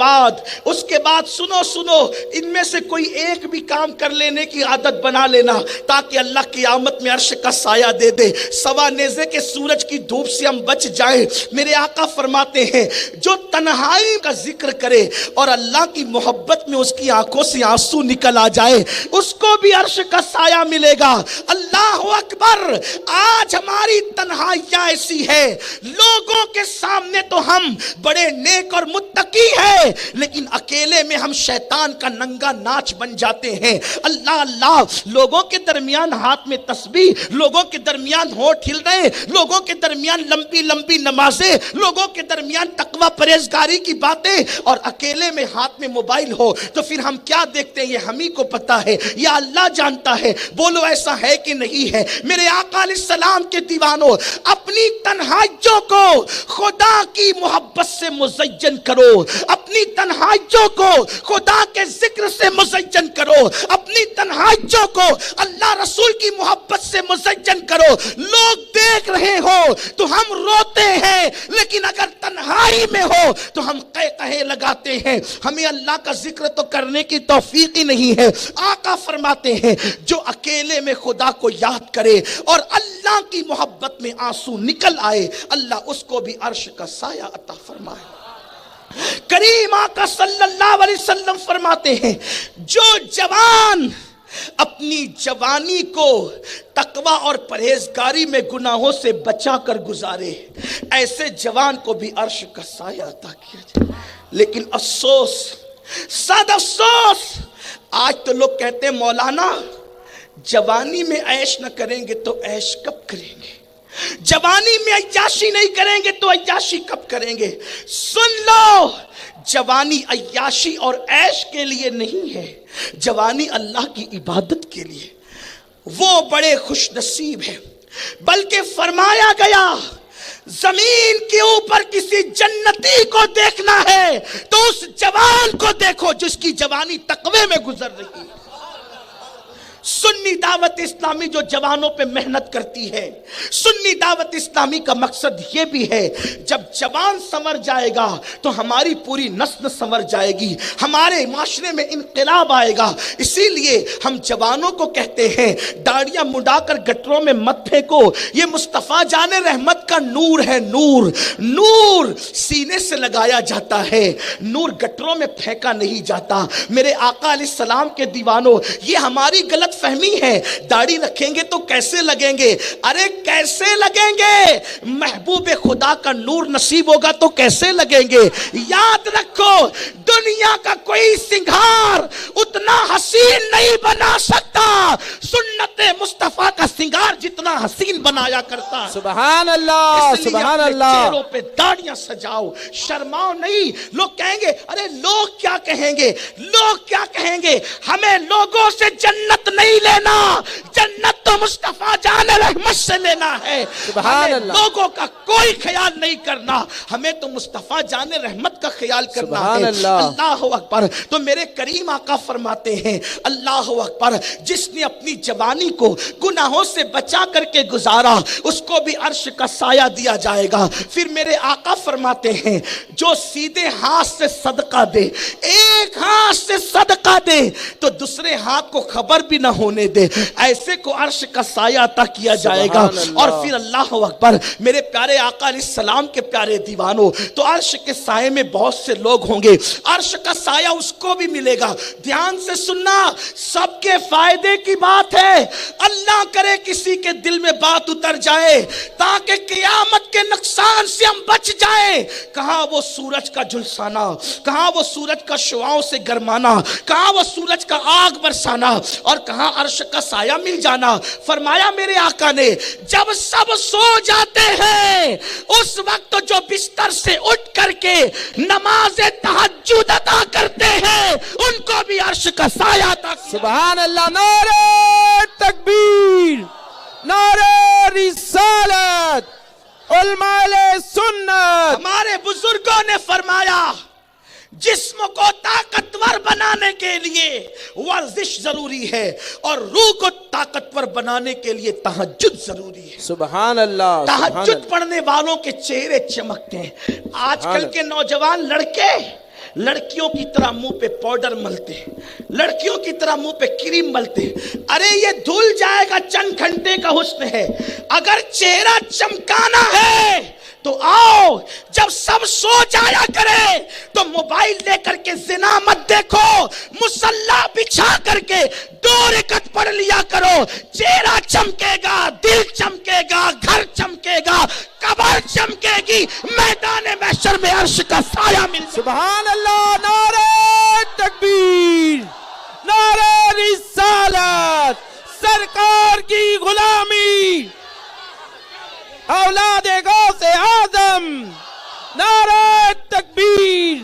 بعد سنو، ان میں سے کوئی ایک بھی کام کر لینے کی عادت بنا لینا تاکہ اللہ قیامت میں عرش کا سایہ دے دے، سوا نیزے کے سورج کی دھوپ سے ہم بچ جائیں۔ میرے آقا فرماتے ہیں جو تنہائی کا ذکر کرے اور اللہ کی محبت میں اس کی آنکھوں سے آنسو نکل آ جائے اس کو بھی عرش کا سایہ ملے گا۔ اللہ اکبر، آج ہماری تنہائیاں ایسی ہے، لوگوں کے سامنے تو ہم بڑے نیک اور متقی ہیں لیکن اکیلے میں ہم شیطان کا ننگا ناچ بن جاتے ہیں۔ اللہ، لوگوں کے درمیان ہاتھ میں تسبیح، لوگوں کے درمیان ہونٹ ہل رہے، لوگوں کے درمیان لمبی نمازیں، لوگوں کے درمیان تقوی پرہیزگاری کی باتیں، اور اکیلے میں ہاتھ میں موبائل ہو تو پھر ہم کیا دیکھتے ہیں یہ ہم ہی کو پتا ہے یا اللہ جانتا ہے۔ بولو ایسا ہے کہ نہیں ہے؟ میرے آقا علیہ السلام کے دیوانوں، اپنی تنہائیوں کو خدا کی محبت سے مزین کرو، اپنی تنہائیوں کو خدا کے ذکر سے مزین کرو، اپنی تنہائیوں کو اللہ رسول کی محبت سے مزین کرو۔ لوگ دیکھ رہے ہو تو ہم روتے ہیں لیکن اگر تنہائی میں ہو تو ہم قہقہے لگاتے ہیں۔ ہمیں اللہ کا ذکر تو کرنے کی توفیق ہی نہیں ہے۔ آقا فرماتے ہیں جو اکیلے میں خدا کو یاد کرے اور اللہ کی محبت میں آنسو نکل آئے اللہ اس کو بھی عرش کا سایہ عطا فرمائے۔ کریم آقا صلی اللہ علیہ وسلم فرماتے ہیں جو جوان اپنی جوانی کو تقوی اور پرہیزگاری میں گناہوں سے بچا کر گزارے ایسے جوان کو بھی عرش کا سایہ عطا کیا جائے۔ لیکن افسوس، صد افسوس، آج تو لوگ کہتے ہیں مولانا جوانی میں عیش نہ کریں گے تو عیش کب کریں گے، جوانی میں عیاشی نہیں کریں گے تو عیاشی کب کریں گے۔ سن لو، جوانی عیاشی اور عیش کے لیے نہیں ہے، جوانی اللہ کی عبادت کے لیے، وہ بڑے خوش نصیب ہیں۔ بلکہ فرمایا گیا زمین کے اوپر کسی جنتی کو دیکھنا ہے تو اس جوان کو دیکھو جس کی جوانی تقوی میں گزر رہی ہے۔ سنی دعوت اسلامی جو جوانوں پہ محنت کرتی ہے، سنی دعوت اسلامی کا مقصد یہ بھی ہے جب جوان سنور جائے گا تو ہماری پوری نسل سنور جائے گی، ہمارے معاشرے میں انقلاب آئے گا۔ اسی لیے ہم جوانوں کو کہتے ہیں داڑیاں مڈا کر گٹروں میں مت پھینکو، یہ مصطفیٰ جان رحمت کا نور ہے۔ نور سینے سے لگایا جاتا ہے، نور گٹروں میں پھینکا نہیں جاتا۔ میرے آقا علیہ السلام کے دیوانوں، یہ ہماری غلط فہمی ہے، داڑھی رکھیں گے تو کیسے لگیں گے؟ ارے کیسے لگیں گے؟ محبوب خدا کا نور نصیب ہوگا تو کیسے لگیں گے؟ یاد رکھو دنیا کا کوئی سنگھار اتنا حسین نہیں بنا سکتا سنت مصطفیٰ کا سنگھار جتنا حسین بنایا کرتا ہے۔ سبحان اللہ، سبحان اللہ۔ چہروں پہ داڑیاں سجاؤ، شرماؤ نہیں۔ لوگ کہیں گے ارے لوگ کیا کہیں گے، لوگ کیا کہیں گے؟ ہمیں لوگوں سے جنت نہیں لینا، جنت تو مصطفیٰ جان رحمت سے لینا ہے۔ سبحان اللہ۔ لوگوں کا کوئی خیال نہیں کرنا، ہمیں تو مصطفیٰ جان رحمت کا خیال کرنا ہے۔ اللہ اکبر۔ تو میرے کریم آقا فرماتے ہیں اللہ اکبر، جس نے اپنی جوانی کو گناہوں سے بچا کر کے گزارا اس کو بھی عرش کا سایہ دیا جائے گا۔ پھر میرے آقا فرماتے ہیں جو سیدھے ہاتھ سے صدقہ دے، ایک ہاتھ سے صدقہ دے تو دوسرے ہاتھ کو خبر بھی نہ ہونے دے، ایسے کو عرش عرش کا سایہ عطا کیا جائے گا. اور پھر اللہ اکبر میرے پیارے آقا علیہ السلام کے پیارے دیوانوں, تو عرش کے سائے میں بہت سے لوگ ہوں گے, عرش کا سایہ اس کو بھی ملے گا. دھیان سے سننا, سب کے فائدے کی بات ہے. اللہ کرے کسی کے دل میں بات اتر جائے تاکہ قیامت کے نقصان سے ہم بچ جائیں. کہاں وہ سورج کا جھلسانا, کہاں وہ سورج کا شعاؤں سے گرمانا, کہاں وہ سورج کا آگ برسانا, اور کہاں عرش کا سایہ مل جانا. فرمایا میرے آقا نے جب سب سو جاتے ہیں اس وقت جو بستر سے اٹھ کر کے نماز تہجد ادا کرتے ہیں ان کو بھی عرش کا سایہ عطا کیا. سبحان اللہ. نعرہ تکبیر, نعرہ رسالت, علماء سنت. ہمارے بزرگوں نے فرمایا جسم کو طاقتور بنانے کے لیے ورزش ضروری ہے اور روح کو طاقتور بنانے کے لیے تہجد ضروری ہے. سبحان اللہ. تہجد پڑھنے والوں کے چہرے چمکتے ہیں. آج کل کے نوجوان لڑکے لڑکیوں کی طرح منہ پہ پاؤڈر ملتے ہیں, لڑکیوں کی طرح منہ پہ کریم ملتے ہیں. ارے یہ دھل جائے گا, چند گھنٹے کا حسن ہے. اگر چہرہ چمکانا ہے تو آؤ, جب سب سو جایا کرے تو موبائل لے کر کے زنا مت دیکھو, مصلی بچھا کر کے 2 رکعت پڑھ لیا کرو. چہرہ چمکے گا, دل چمکے گا, گھر چمکے گا, قبر چمکے گی, میدان محشر میں عرش کا سایہ مل. سبحان اللہ. نعرہ تکبیر, نعرہ رسالت, سرکار کی غلامی, اولاد غوث اعظم. نعرہ تکبیر,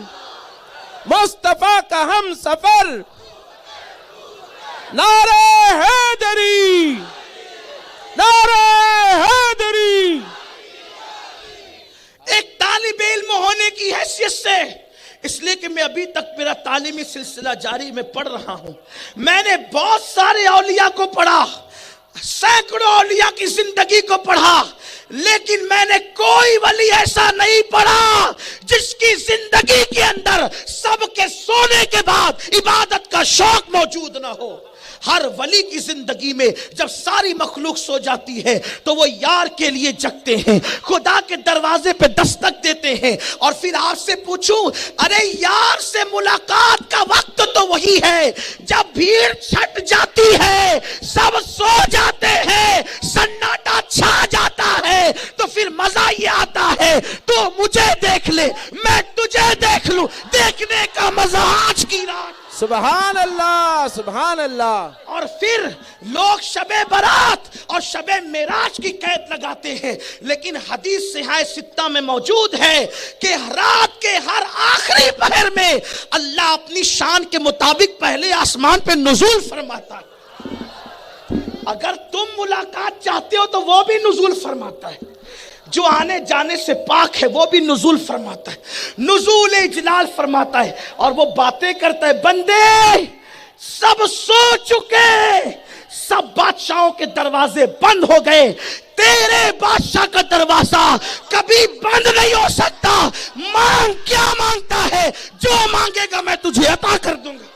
مصطفیٰ کا ہم سفر. نعرہ حیدری, نعرہ حیدری. ایک طالب علم ہونے کی حیثیت سے, اس لیے کہ میں ابھی تک میرا تعلیمی سلسلہ جاری میں پڑھ رہا ہوں, میں نے بہت سارے اولیاء کو پڑھا, سینکڑوں اولیاء کی زندگی کو پڑھا, لیکن میں نے کوئی ولی ایسا نہیں پڑھا جس کی زندگی کے اندر سب کے سونے کے بعد عبادت کا شوق موجود نہ ہو. ہر ولی کی زندگی میں جب ساری مخلوق سو جاتی ہے تو وہ یار کے لیے جگتے ہیں, خدا کے دروازے پہ دستک دیتے ہیں. اور پھر آپ سے پوچھوں, ارے یار سے ملاقات کا وقت تو وہی ہے جب بھیڑ چھٹ جاتی ہے, سب سو جاتے ہیں, سناٹا چھا جاتا ہے, تو پھر مزہ یہ آتا ہے تو مجھے دیکھ لے, میں تجھے دیکھ لوں, دیکھنے کا مزہ آج کی رات. سبحان اللہ, سبحان اللہ. اور پھر لوگ شب برات اور شب معراج کی قید لگاتے ہیں, لیکن حدیث صحیح ستہ میں موجود ہے کہ رات کے ہر آخری پہر میں اللہ اپنی شان کے مطابق پہلے آسمان پہ نزول فرماتا ہے. اگر تم ملاقات چاہتے ہو تو وہ بھی نزول فرماتا ہے, جو آنے جانے سے پاک ہے وہ بھی نزول فرماتا ہے, نزول اجلال فرماتا ہے, اور وہ باتیں کرتا ہے, بندے سب سو چکے, سب بادشاہوں کے دروازے بند ہو گئے, تیرے بادشاہ کا دروازہ کبھی بند نہیں ہو سکتا, مانگ کیا مانگتا ہے, جو مانگے گا میں تجھے عطا کر دوں گا.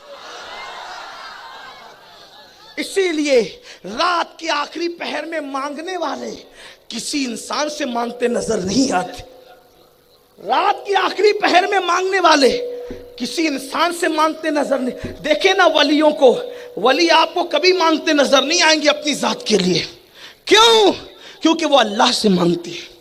اسی لیے رات کے آخری پہر میں مانگنے والے کسی انسان سے مانگتے نظر نہیں آتے. رات کی آخری پہر میں مانگنے والے کسی انسان سے مانگتے نظر نہیں. دیکھیں نا ولیوں کو, ولی آپ کو کبھی مانگتے نظر نہیں آئیں گے اپنی ذات کے لیے. کیوں؟ کیونکہ وہ اللہ سے مانگتے ہیں,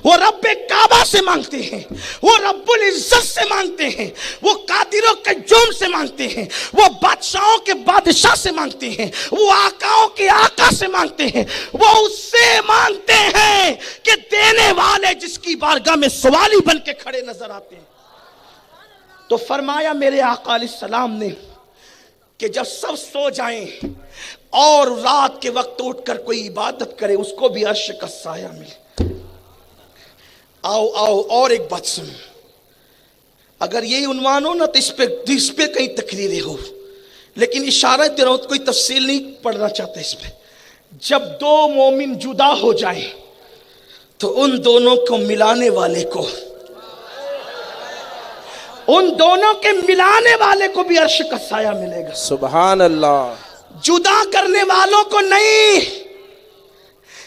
وہ رب کعبہ سے مانگتے ہیں, وہ رب العزت سے مانگتے ہیں, وہ قادر و قیوم سے مانگتے ہیں, وہ بادشاہوں کے بادشاہ سے مانگتے ہیں, وہ آقاؤں کے آقا سے مانگتے ہیں, وہ اس سے مانگتے ہیں کہ دینے والے جس کی بارگاہ میں سوالی بن کے کھڑے نظر آتے ہیں. تو فرمایا میرے آقا علیہ السلام نے کہ جب سب سو جائیں اور رات کے وقت اٹھ کر کوئی عبادت کرے اس کو بھی عرش کا سایہ ملے. آؤ آؤ اور ایک بات سنو, اگر یہی عنوان ہو نا تو اس پہ کئی تقریریں ہو, لیکن اشارہ تیرا کوئی تفصیل نہیں پڑھنا چاہتا اس پہ. جب دو مومن جدا ہو جائیں تو ان دونوں کو ملانے والے کو, ان دونوں کے ملانے والے کو بھی عرش کا سایہ ملے گا. سبحان اللہ. جدا کرنے والوں کو نہیں,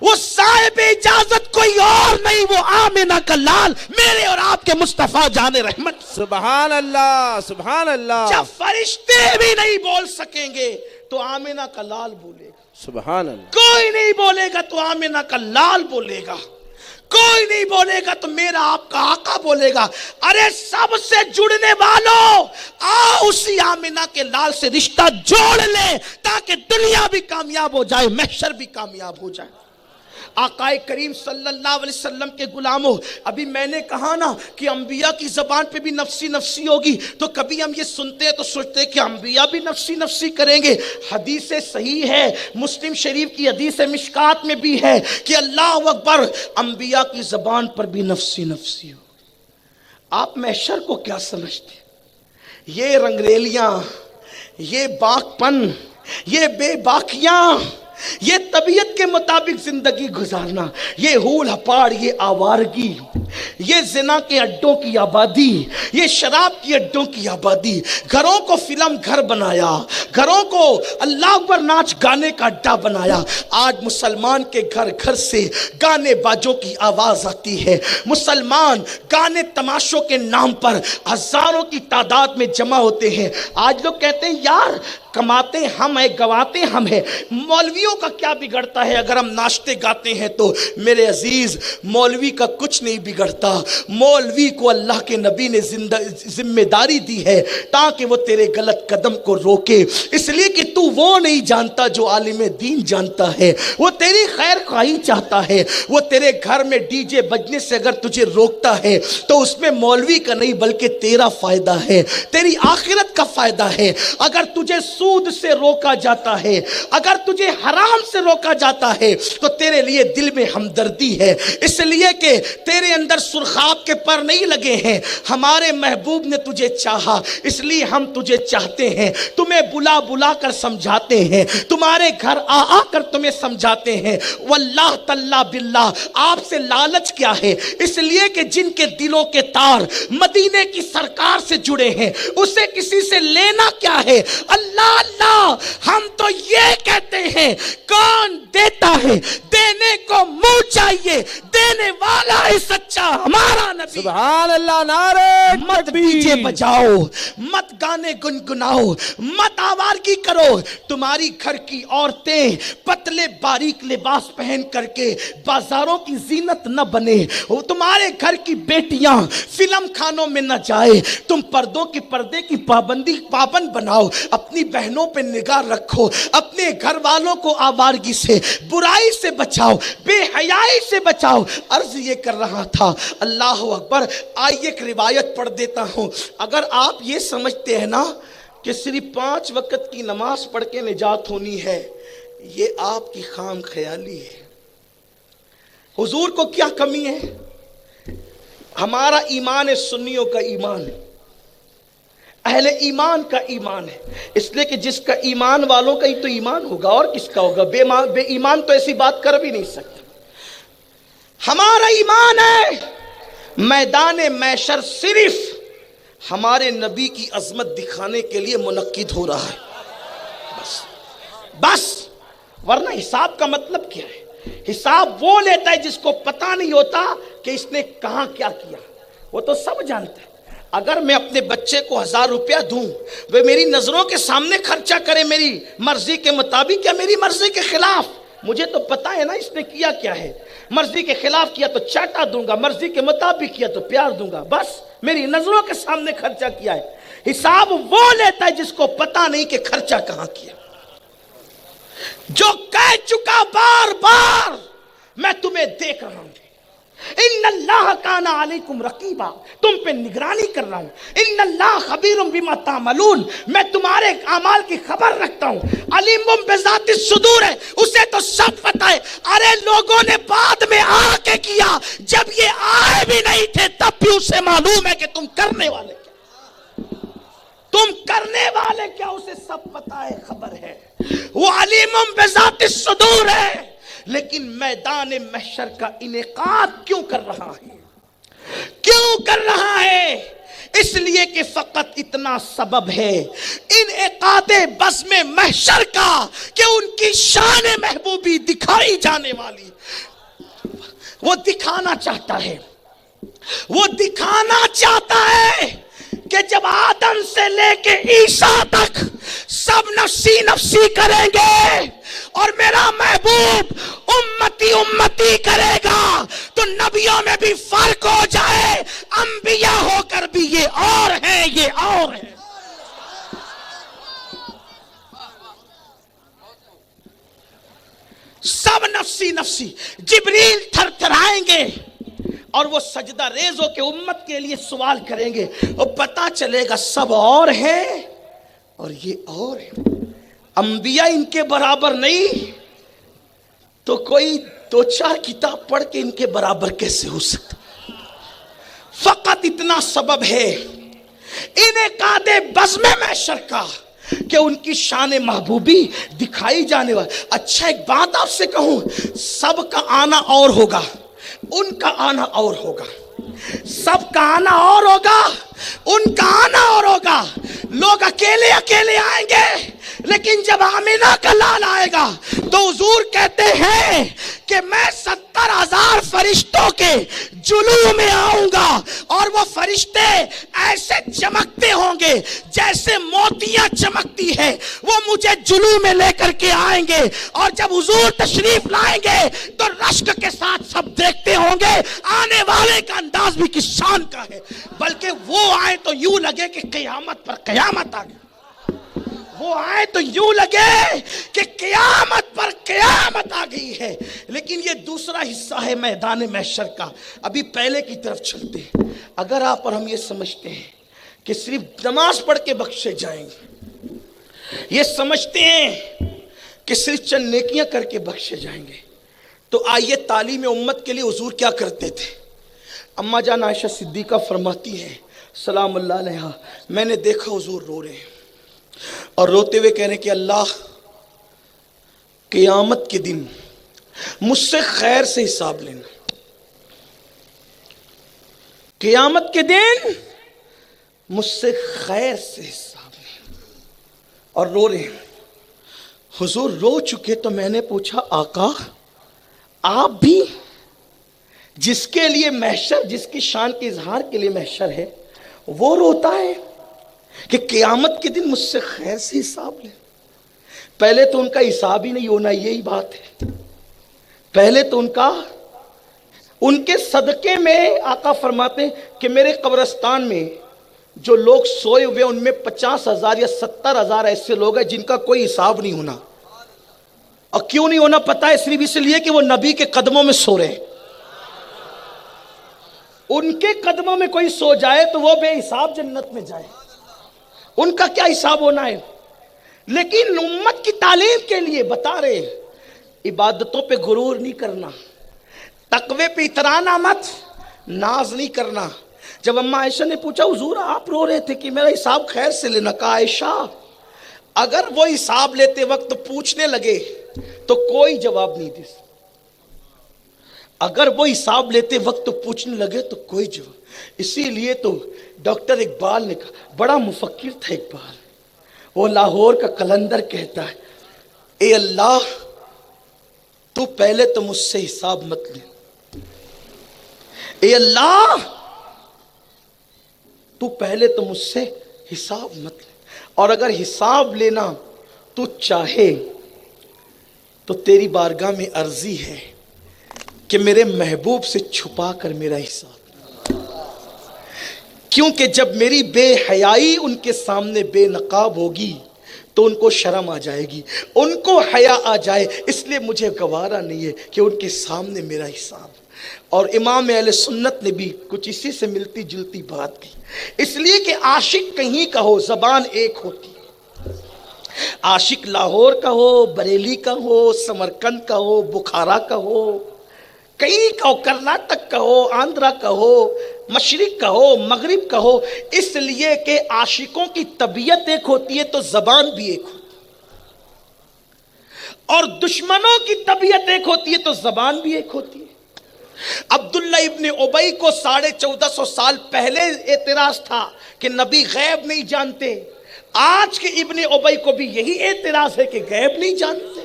وہ صاحب اجازت کوئی اور نہیں، وہ آمنہ کا لال میرے اور آپ کے مصطفیٰ جان رحمت۔ سبحان اللہ، سبحان اللہ، جب فرشتے بھی نہیں بول سکیں گے تو آمنہ کا لال بولے گا، سبحان اللہ، کوئی نہیں بولے گا تو آمنہ کا لال بولے گا، کوئی نہیں بولے گا تو میرا آپ کا آقا بولے گا۔ ارے سب سے جڑنے والوں، آؤ اسی آمنہ کے لال سے رشتہ جوڑ لیں تاکہ دنیا بھی کامیاب ہو جائے، محشر بھی کامیاب ہو جائے۔ آقا کریم صلی اللہ علیہ وسلم کے غلاموں، ابھی میں نے کہا نا کہ انبیاء کی زبان پہ بھی نفسی نفسی ہوگی، تو کبھی ہم یہ سنتے ہیں تو سوچتے ہیں کہ انبیاء بھی نفسی نفسی کریں گے۔ حدیث صحیح ہے، مسلم شریف کی حدیث مشکات میں بھی ہے کہ اللہ اکبر، انبیاء کی زبان پر بھی نفسی نفسی ہو۔ آپ محشر کو کیا سمجھتے ہیں؟ یہ رنگریلیاں، یہ باک پن، یہ بے باکیاں، یہ طبیعت کے مطابق زندگی گزارنا، یہ ہول ہپاڑ، یہ آوارگی، یہ زنا کے اڈوں کی آبادی، یہ شراب کی اڈوں کی آبادی، گھروں کو فلم گھر بنایا، گھروں کو اللہ اکبر ناچ گانے کا اڈا بنایا۔ آج مسلمان کے گھر گھر سے گانے باجوں کی آواز آتی ہے، مسلمان گانے تماشوں کے نام پر ہزاروں کی تعداد میں جمع ہوتے ہیں۔ آج لوگ کہتے ہیں یار کماتے ہم ہیں، گواتے ہم ہیں، مولویوں کا کیا بگڑتا ہے اگر ہم ناچتے گاتے ہیں؟ تو میرے عزیز، مولوی کا کچھ نہیں بگڑتا۔ مولوی کو اللہ کے نبی نے ذمہ داری دی ہے تاکہ وہ تیرے غلط قدم کو روکے، اس لیے کہ تو وہ نہیں جانتا جو عالم دین جانتا ہے، وہ تیری خیر خواہی چاہتا ہے۔ وہ تیرے گھر میں ڈی جے بجنے سے اگر تجھے روکتا ہے تو اس میں مولوی کا نہیں بلکہ تیرا فائدہ ہے، تیری آخرت کا فائدہ ہے۔ اگر تجھے سود سے روکا جاتا ہے، اگر تجھے حرام سے روکا جاتا ہے تو تیرے لیے دل میں ہمدردی ہے، اس لیے کہ تیرے اندر سرخاب کے پر نہیں لگے ہیں۔ ہمارے محبوب نے تجھے چاہا، اس لیے ہم تجھے چاہتے ہیں، تمہیں بلا بلا کر سمجھاتے ہیں، تمہارے گھر آ آ کر تمہیں سمجھاتے ہیں۔ واللہ تاللہ باللہ آپ سے لالچ کیا ہے؟ اس لیے کہ جن کے دلوں کے تار مدینے کی سرکار سے جڑے ہیں، اسے کسی سے لینا کیا ہے؟ اللہ اللہ، ہم تو یہ کہتے ہیں کون دیتا ہے؟ دینے کو منہ چاہیے، دینے والا ہے سچا ہمارا نبی۔ سبحان اللہ، نعرہ مت ڈیجے بجاؤ، مت گانے گنگناؤ، مت آوارگی کرو۔ تمہاری گھر کی عورتیں پتلے باریک لباس پہن کر کے بازاروں کی زینت نہ بنے، تمہارے گھر کی بیٹیاں فلم خانوں میں نہ جائے، تم پردوں کی پردے کی پابند بناؤ، اپنی بہنوں پہ نگاہ رکھو، اپنے گھر والوں کو آوارگی سے، برائی سے بچاؤ، بے حیائی سے بچاؤ۔ عرض یہ کر رہا تھا، اللہ اکبر، آئیے ایک روایت پڑھ دیتا ہوں۔ اگر آپ یہ سمجھتے ہیں نا کہ صرف 5 وقت کی نماز پڑھ کے نجات ہونی ہے، یہ آپ کی خام خیالی ہے۔ حضور کو کیا کمی ہے؟ ہمارا ایمان ہے، سنیوں کا ایمان ہے، اہل ایمان کا ایمان ہے، اس لیے کہ جس کا ایمان والوں کا ہی تو ایمان ہوگا، اور کس کا ہوگا؟ بے ایمان تو ایسی بات کر بھی نہیں سکتا۔ ہمارا ایمان ہے، میدان محشر صرف ہمارے نبی کی عظمت دکھانے کے لیے منعقد ہو رہا ہے، بس ورنہ حساب کا مطلب کیا ہے؟ حساب وہ لیتا ہے جس کو پتہ نہیں ہوتا کہ اس نے کہاں کیا کیا، وہ تو سب جانتا ہے۔ اگر میں اپنے بچے کو 1000 روپیہ دوں، وہ میری نظروں کے سامنے خرچہ کرے میری مرضی کے مطابق یا میری مرضی کے خلاف، مجھے تو پتا ہے نا اس نے کیا کیا ہے۔ مرضی کے خلاف کیا تو چاٹا دوں گا، مرضی کے مطابق کیا تو پیار دوں گا، بس میری نظروں کے سامنے خرچہ کیا ہے۔ حساب وہ لیتا ہے جس کو پتا نہیں کہ خرچہ کہاں کیا، جو کہہ چکا بار بار میں تمہیں دیکھ رہا ہوں، ان اللہ کان علیکم رقیبا، تم پہ نگرانی کر رہا ہوں، ان اللہ خبیر بما تعملون، میں تمہارے اعمال کی خبر رکھتا ہوں، علیم بذات الصدور ہے، اسے تو سب پتہ ہے۔ ارے لوگوں نے بعد میں آ کے کیا، جب یہ آئے بھی نہیں تھے تب بھی اسے معلوم ہے کہ تم کرنے والے کیا، تم کرنے والے کیا، اسے سب پتہ ہے، خبر ہے، وہ علیم بذات الصدور ہے۔ لیکن میدان محشر کا انعقاد کیوں کر رہا ہے؟ کیوں کر رہا ہے؟ اس لیے کہ کہ فقط اتنا سبب ہے انعقاد بزم محشر کا کہ ان کی شان محبوبی دکھائی جانے والی. وہ دکھانا چاہتا ہے، وہ دکھانا چاہتا ہے کہ جب آدم سے لے کے عیسیٰ تک سب نفسی نفسی کریں گے اور میرا محبوب امتی امتی کرے گا تو نبیوں میں بھی فرق ہو جائے، انبیاء ہو کر بھی یہ اور ہیں یہ اور ہیں. سب نفسی نفسی. جبریل تھر تھرائیں گے اور وہ سجدہ ریز ہو کے امت کے لیے سوال کریں گے اور پتا چلے گا سب اور ہیں اور یہ اور ہیں. انبیاء ان کے برابر نہیں تو کوئی دو چار کتاب پڑھ کے ان کے برابر کیسے ہو سکتا. فقط اتنا سبب ہے انعقاد بزم محشر کا کہ ان کی شان محبوبی دکھائی جانے والی. اچھا ایک بات آپ سے کہوں، سب کا آنا اور ہوگا، ان کا آنا اور ہوگا. سب کا آنا اور ہوگا، ان کا آنا اور ہوگا. لوگ اکیلے اکیلے آئیں گے، لیکن جب آمینہ کا لال آئے گا تو حضور کہتے ہیں کہ میں 70,000 فرشتوں کے جلوہ میں آؤں گا اور وہ فرشتے ایسے چمکتے ہوں گے جیسے موتیاں چمکتی ہے. وہ مجھے جلوہ میں لے کر کے آئیں گے اور جب حضور تشریف لائیں گے تو رشک کے ساتھ سب دیکھتے ہوں گے آنے والے کا انداز بھی کس شان کا ہے. بلکہ وہ آئے تو یوں لگے کہ قیامت پر قیامت آ گئی. وہ آئے تو یوں لگے کہ قیامت پر قیامت آ گئی ہے. لیکن یہ دوسرا حصہ ہے میدان محشر کا. ابھی پہلے کی طرف چلتے ہیں. اگر آپ اور ہم یہ سمجھتے ہیں کہ صرف نماز پڑھ کے بخشے جائیں گے، یہ سمجھتے ہیں کہ صرف چند نیکیاں کر کے بخشے جائیں گے، تو آئیے تعلیم امت کے لیے حضور کیا کرتے تھے. اما جان عائشہ صدیقہ فرماتی ہیں سلام اللہ علیہا، میں نے دیکھا حضور رو رہے ہیں اور روتے ہوئے کہہ رہے ہیں کہ اللہ قیامت کے دن مجھ سے خیر سے حساب لینا. قیامت کے دن مجھ سے خیر سے حساب لینا. اور رو رہے ہیں. حضور رو چکے تو میں نے پوچھا آقا آپ بھی؟ جس کے لیے محشر، جس کی شان کے اظہار کے لیے محشر ہے، وہ روتا ہے کہ قیامت کے دن مجھ سے خیر سے حساب لے. پہلے تو ان کا حساب ہی نہیں ہونا، یہی بات ہے. پہلے تو ان کے صدقے میں آقا فرماتے ہیں کہ میرے قبرستان میں جو لوگ سوئے ہوئے ان میں 50,000 یا 70,000 ایسے لوگ ہیں جن کا کوئی حساب نہیں ہونا. اور کیوں نہیں ہونا پتا ہے؟ صرف اس لیے کہ وہ نبی کے قدموں میں سو رہے ہیں. ان کے قدموں میں کوئی سو جائے تو وہ بے حساب جنت میں جائے، ان کا کیا حساب ہونا ہے. لیکن امت کی تعلیم کے لیے بتا رہے عبادتوں پہ غرور نہیں کرنا، تقوی پہ اترانا مت، ناز نہیں کرنا. جب اما عائشہ نے پوچھا حضور آپ رو رہے تھے کہ میرا حساب خیر سے لینا، کہا عائشہ اگر وہ حساب لیتے وقت پوچھنے لگے تو کوئی جواب نہیں دے سکتا. اگر وہ حساب لیتے وقت پوچھنے لگے تو کوئی جواب. اسی لیے تو ڈاکٹر اقبال نے کہا، بڑا مفکر تھا اقبال، وہ لاہور کا قلندر کہتا ہے اے اللہ تو پہلے تو مجھ سے حساب مت لے. اے اللہ تو پہلے تو مجھ سے حساب مت لے، اور اگر حساب لینا تو چاہے تو تیری بارگاہ میں عرضی ہے کہ میرے محبوب سے چھپا کر میرا حساب، کیونکہ جب میری بے حیائی ان کے سامنے بے نقاب ہوگی تو ان کو شرم آ جائے گی، ان کو حیا آ جائے. اس لیے مجھے گوارا نہیں ہے کہ ان کے سامنے میرا حساب. اور امام اہل سنت نے بھی کچھ اسی سے ملتی جلتی بات کی. اس لیے کہ عاشق کہیں کا ہو زبان ایک ہوتی ہے. عاشق لاہور کا ہو، بریلی کا ہو، سمرقند کا ہو، بخارا کا ہو، کہیں کا ہو، کرناٹک کا ہو، آندھرا کا ہو، مشرق کا ہو، مغرب کا ہو. اس لیے کہ عاشقوں کی طبیعت ایک ہوتی ہے تو زبان بھی ایک ہوتی ہے، اور دشمنوں کی طبیعت ایک ہوتی ہے تو زبان بھی ایک ہوتی ہے. عبداللہ ابن ابی کو 1450 سال پہلے اعتراض تھا کہ نبی غیب نہیں جانتے. آج کے ابن ابی کو بھی یہی اعتراض ہے کہ غیب نہیں جانتے.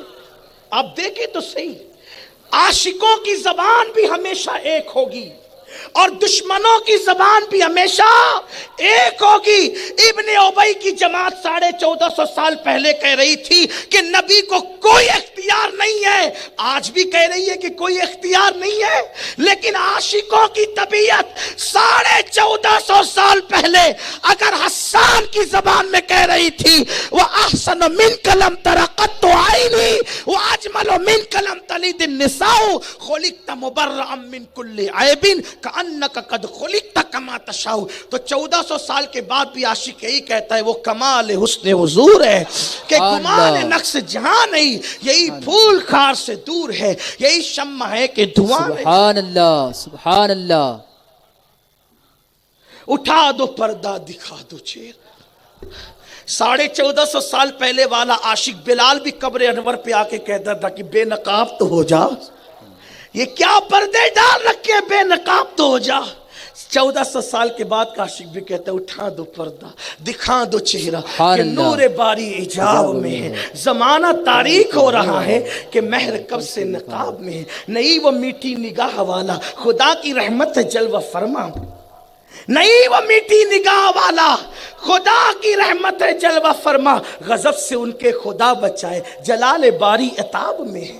آپ دیکھیں تو صحیح، عاشقوں کی زبان بھی ہمیشہ ایک ہوگی اور دشمنوں کی زبان بھی ہمیشہ ایک ہوگی. ابن ابی کی جماعت 1450 سال پہلے کہہ رہی تھی کہ نبی کو کوئی اختیار نہیں ہے، آج بھی کہہ رہی ہے کہ کوئی اختیار نہیں ہے. لیکن عاشقوں کی طبیعت 1450 سال پہلے اگر حسان کی زبان میں کہہ رہی تھی وَأَحْسَنُ مِنْكَ لَمْ تَرَ قَطُّ عَيْنِي وَأَجْمَلُ مِنْكَ لَمْ تَلِدِ النِّسَاءُ خُلِقْتَ مُبَرَّأً مِنْ كُلِّ عَيْبٍ کَأَنَّكَ قَدْ خُلِقْتَ كَمَا تَشَاءُ. تو 1400 سال کے بعد بھی عاشق یہی کہتا ہے وہ کمال حسن حضور ہے کہ گمان نقص جہاں نہیں، یہی پھول خار سے دور ہے، یہی شمع ہے کہ دھواں نہیں. سبحان اللہ سبحان اللہ. اٹھا دو پردہ دکھا دو چہرہ. 1450 سال پہلے والا عاشق بلال بھی قبر انور پہ آ کے کہتا تھا کہ بے نقاب تو ہو جا. یہ کیا پردے ڈال رکھے، بے نقاب تو ہو جا. 1400 سال کے بعد کا عاشق بھی کہتا ہے اٹھا دو پردہ دکھا دو چہرہ کہ نور باری ایجاب میں ہے. زمانہ تاریک ہو رہا ہے کہ مہر کب سے نقاب میں ہے. نہیں وہ میٹھی نگاہ والا خدا کی رحمت ہے جلوہ فرما، نہیں وہ میٹھی نگاہ والا خدا کی رحمت ہے جلوہ فرما. غضب سے ان کے خدا بچائے جلال باری عتاب میں ہے.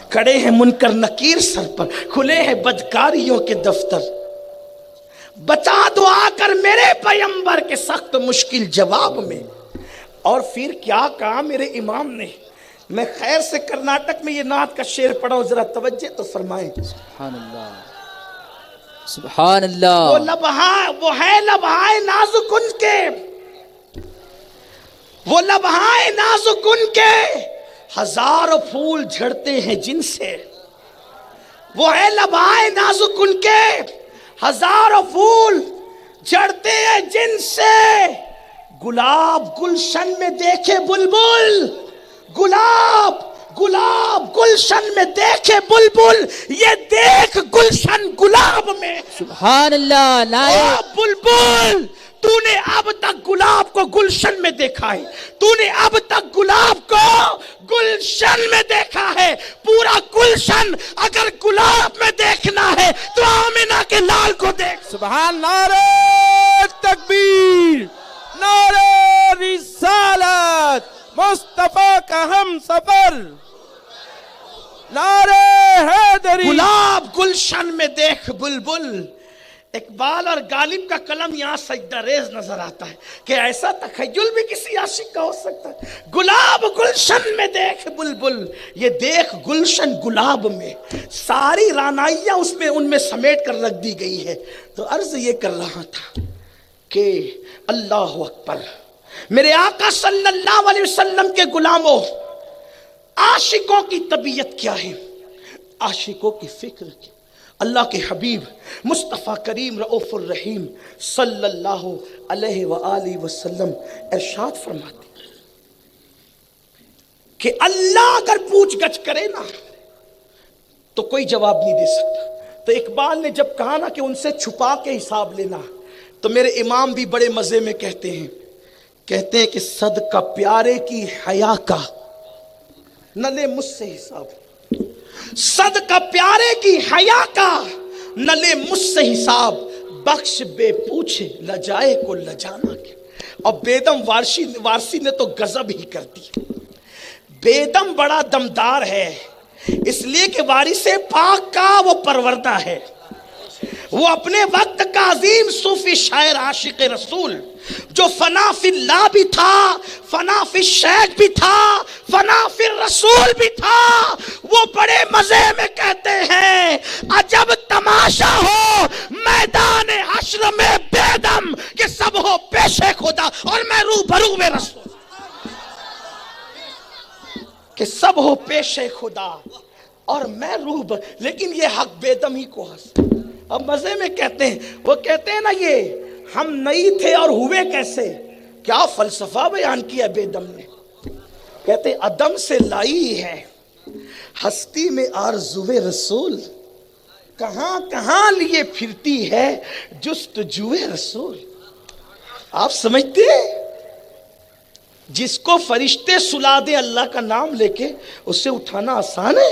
کھڑے ہیں منکر نکیر سر پر، کھلے ہیں بدکاریوں کے دفتر. بتا دو آ کر میرے پیغمبر کے سخت مشکل جواب میں. اور پھر کیا کہا میرے امام نے. میں خیر سے کرناٹک میں یہ نعت کا شعر پڑھا ہوں، ذرا توجہ تو فرمائیں. سبحان اللہ سبحان اللہ. وہ ہے لبہائے نازک ان کے، وہ لبہائے نازک ان کے ہزاروں پھول جھڑتے ہیں جن سے. وہ ہے لبہائے نازک ان کے ہزاروں پھول جھڑتے ہیں جن سے. گلاب گلشن میں دیکھے بلبل، گلاب گلشن میں دیکھے بلبل، یہ دیکھ گلشن گلاب میں. سبحان اللہ. او بلبل تو نے اب تک گلاب کو گلشن میں دیکھا ہے، تو نے اب تک گلاب کو گلشن میں دیکھا ہے. پورا گلشن اگر گلاب میں دیکھنا ہے تو آمنہ کے لال کو دیکھ. سبحان. نعرہ تکبیر، نعرہ رسالت، مصطفیٰ کا ہم سفر، نعرہ حیدری. گلاب گلشن میں دیکھ بلبل. اقبال اور غالب کا کلم یہاں سجدہ ریز نظر آتا ہے کہ ایسا تخیل بھی کسی عاشق کا ہو سکتا ہے. گلاب گلشن میں دیکھ بلبل، یہ دیکھ گلشن گلاب میں. ساری رانائیاں اس میں ان میں سمیٹ کر رکھ دی گئی ہے. تو عرض یہ کر رہا تھا کہ اللہ اکبر. میرے آقا صلی اللہ علیہ وسلم کے غلاموں، عاشقوں کی طبیعت کیا ہے، عاشقوں کی فکر کیا. اللہ کے حبیب مصطفیٰ کریم رؤوف الرحیم صلی اللہ علیہ وآلہ وسلم ارشاد فرماتے کہ اللہ اگر پوچھ گچھ کرے نا تو کوئی جواب نہیں دے سکتا. تو اقبال نے جب کہا نا کہ ان سے چھپا کے حساب لینا، تو میرے امام بھی بڑے مزے میں کہتے ہیں کہ صدقہ پیارے کی حیا کا نہ لے مجھ سے حساب، صدقہ پیارے کی حیا کا نہ لے مجھ سے حساب، بخش بے پوچھے لجائے کو لجانا کیا. اور بیدم وارسی نے تو غضب ہی کر دی. بیدم بڑا دمدار ہے اس لیے کہ وارث پاک کا وہ پروردہ ہے. وہ اپنے وقت کا عظیم صوفی شاعر عاشق رسول جو فنا فی اللہ بھی تھا، فنا فی الشیخ بھی تھا، فنا فی الرسول بھی تھا. وہ بڑے مزے میں کہتے ہیں عجب تماشا ہو میدان حشر میں بیدم کہ سب ہو پیش خدا اور میں روبرو میں رسول. کہ سب ہو پیش خدا اور میں لیکن یہ حق بیدم ہی کو حاصل. اب مزے میں کہتے ہیں، وہ کہتے ہیں نا یہ ہم نہیں تھے اور ہوئے کیسے. کیا فلسفہ بیان کیا بیدم نے. کہتے ہیں عدم سے لائی ہے ہستی میں آرزوے رسول. کہاں کہاں لیے پھرتی ہے جستجوئے رسول. آپ سمجھتے ہیں جس کو فرشتے سلا دے اللہ کا نام لے کے اسے اٹھانا آسان ہے؟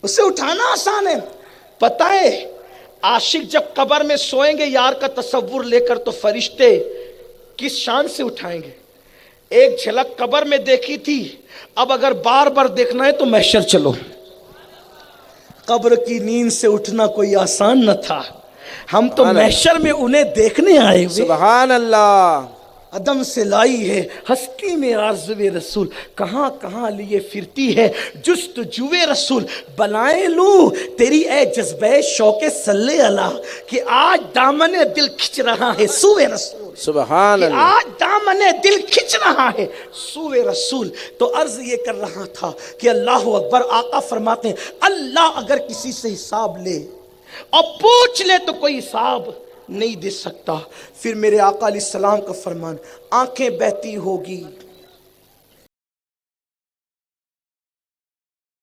اسے اٹھانا آسان ہے؟ پتہ ہے عاشق جب قبر میں سوئیں گے یار کا تصور لے کر تو فرشتے کس شان سے اٹھائیں گے؟ ایک جھلک قبر میں دیکھی تھی، اب اگر بار بار دیکھنا ہے تو محشر چلو. قبر کی نیند سے اٹھنا کوئی آسان نہ تھا، ہم تو محشر میں انہیں دیکھنے آئے ہوئے. سبحان اللہ. عدم سے لائی ہے ہستی میں آرزوے رسول، کہاں کہاں لیے پھرتی ہے جستجوئے رسول. بلائیں لوں تیری اے جذبہ شوق صلی اللہ کہ آج دامن دل کھچ رہا ہے سوئے رسول. سبحان اللہ. آج دامن دل کھچ رہا ہے سوئے رسول. تو عرض یہ کر رہا تھا کہ اللہ اکبر. آقا فرماتے ہیں اللہ اگر کسی سے حساب لے اور پوچھ لے تو کوئی حساب نہیں دے سکتا. پھر میرے آقا علیہ السلام کا فرمان، آنکھیں بہتی ہوگی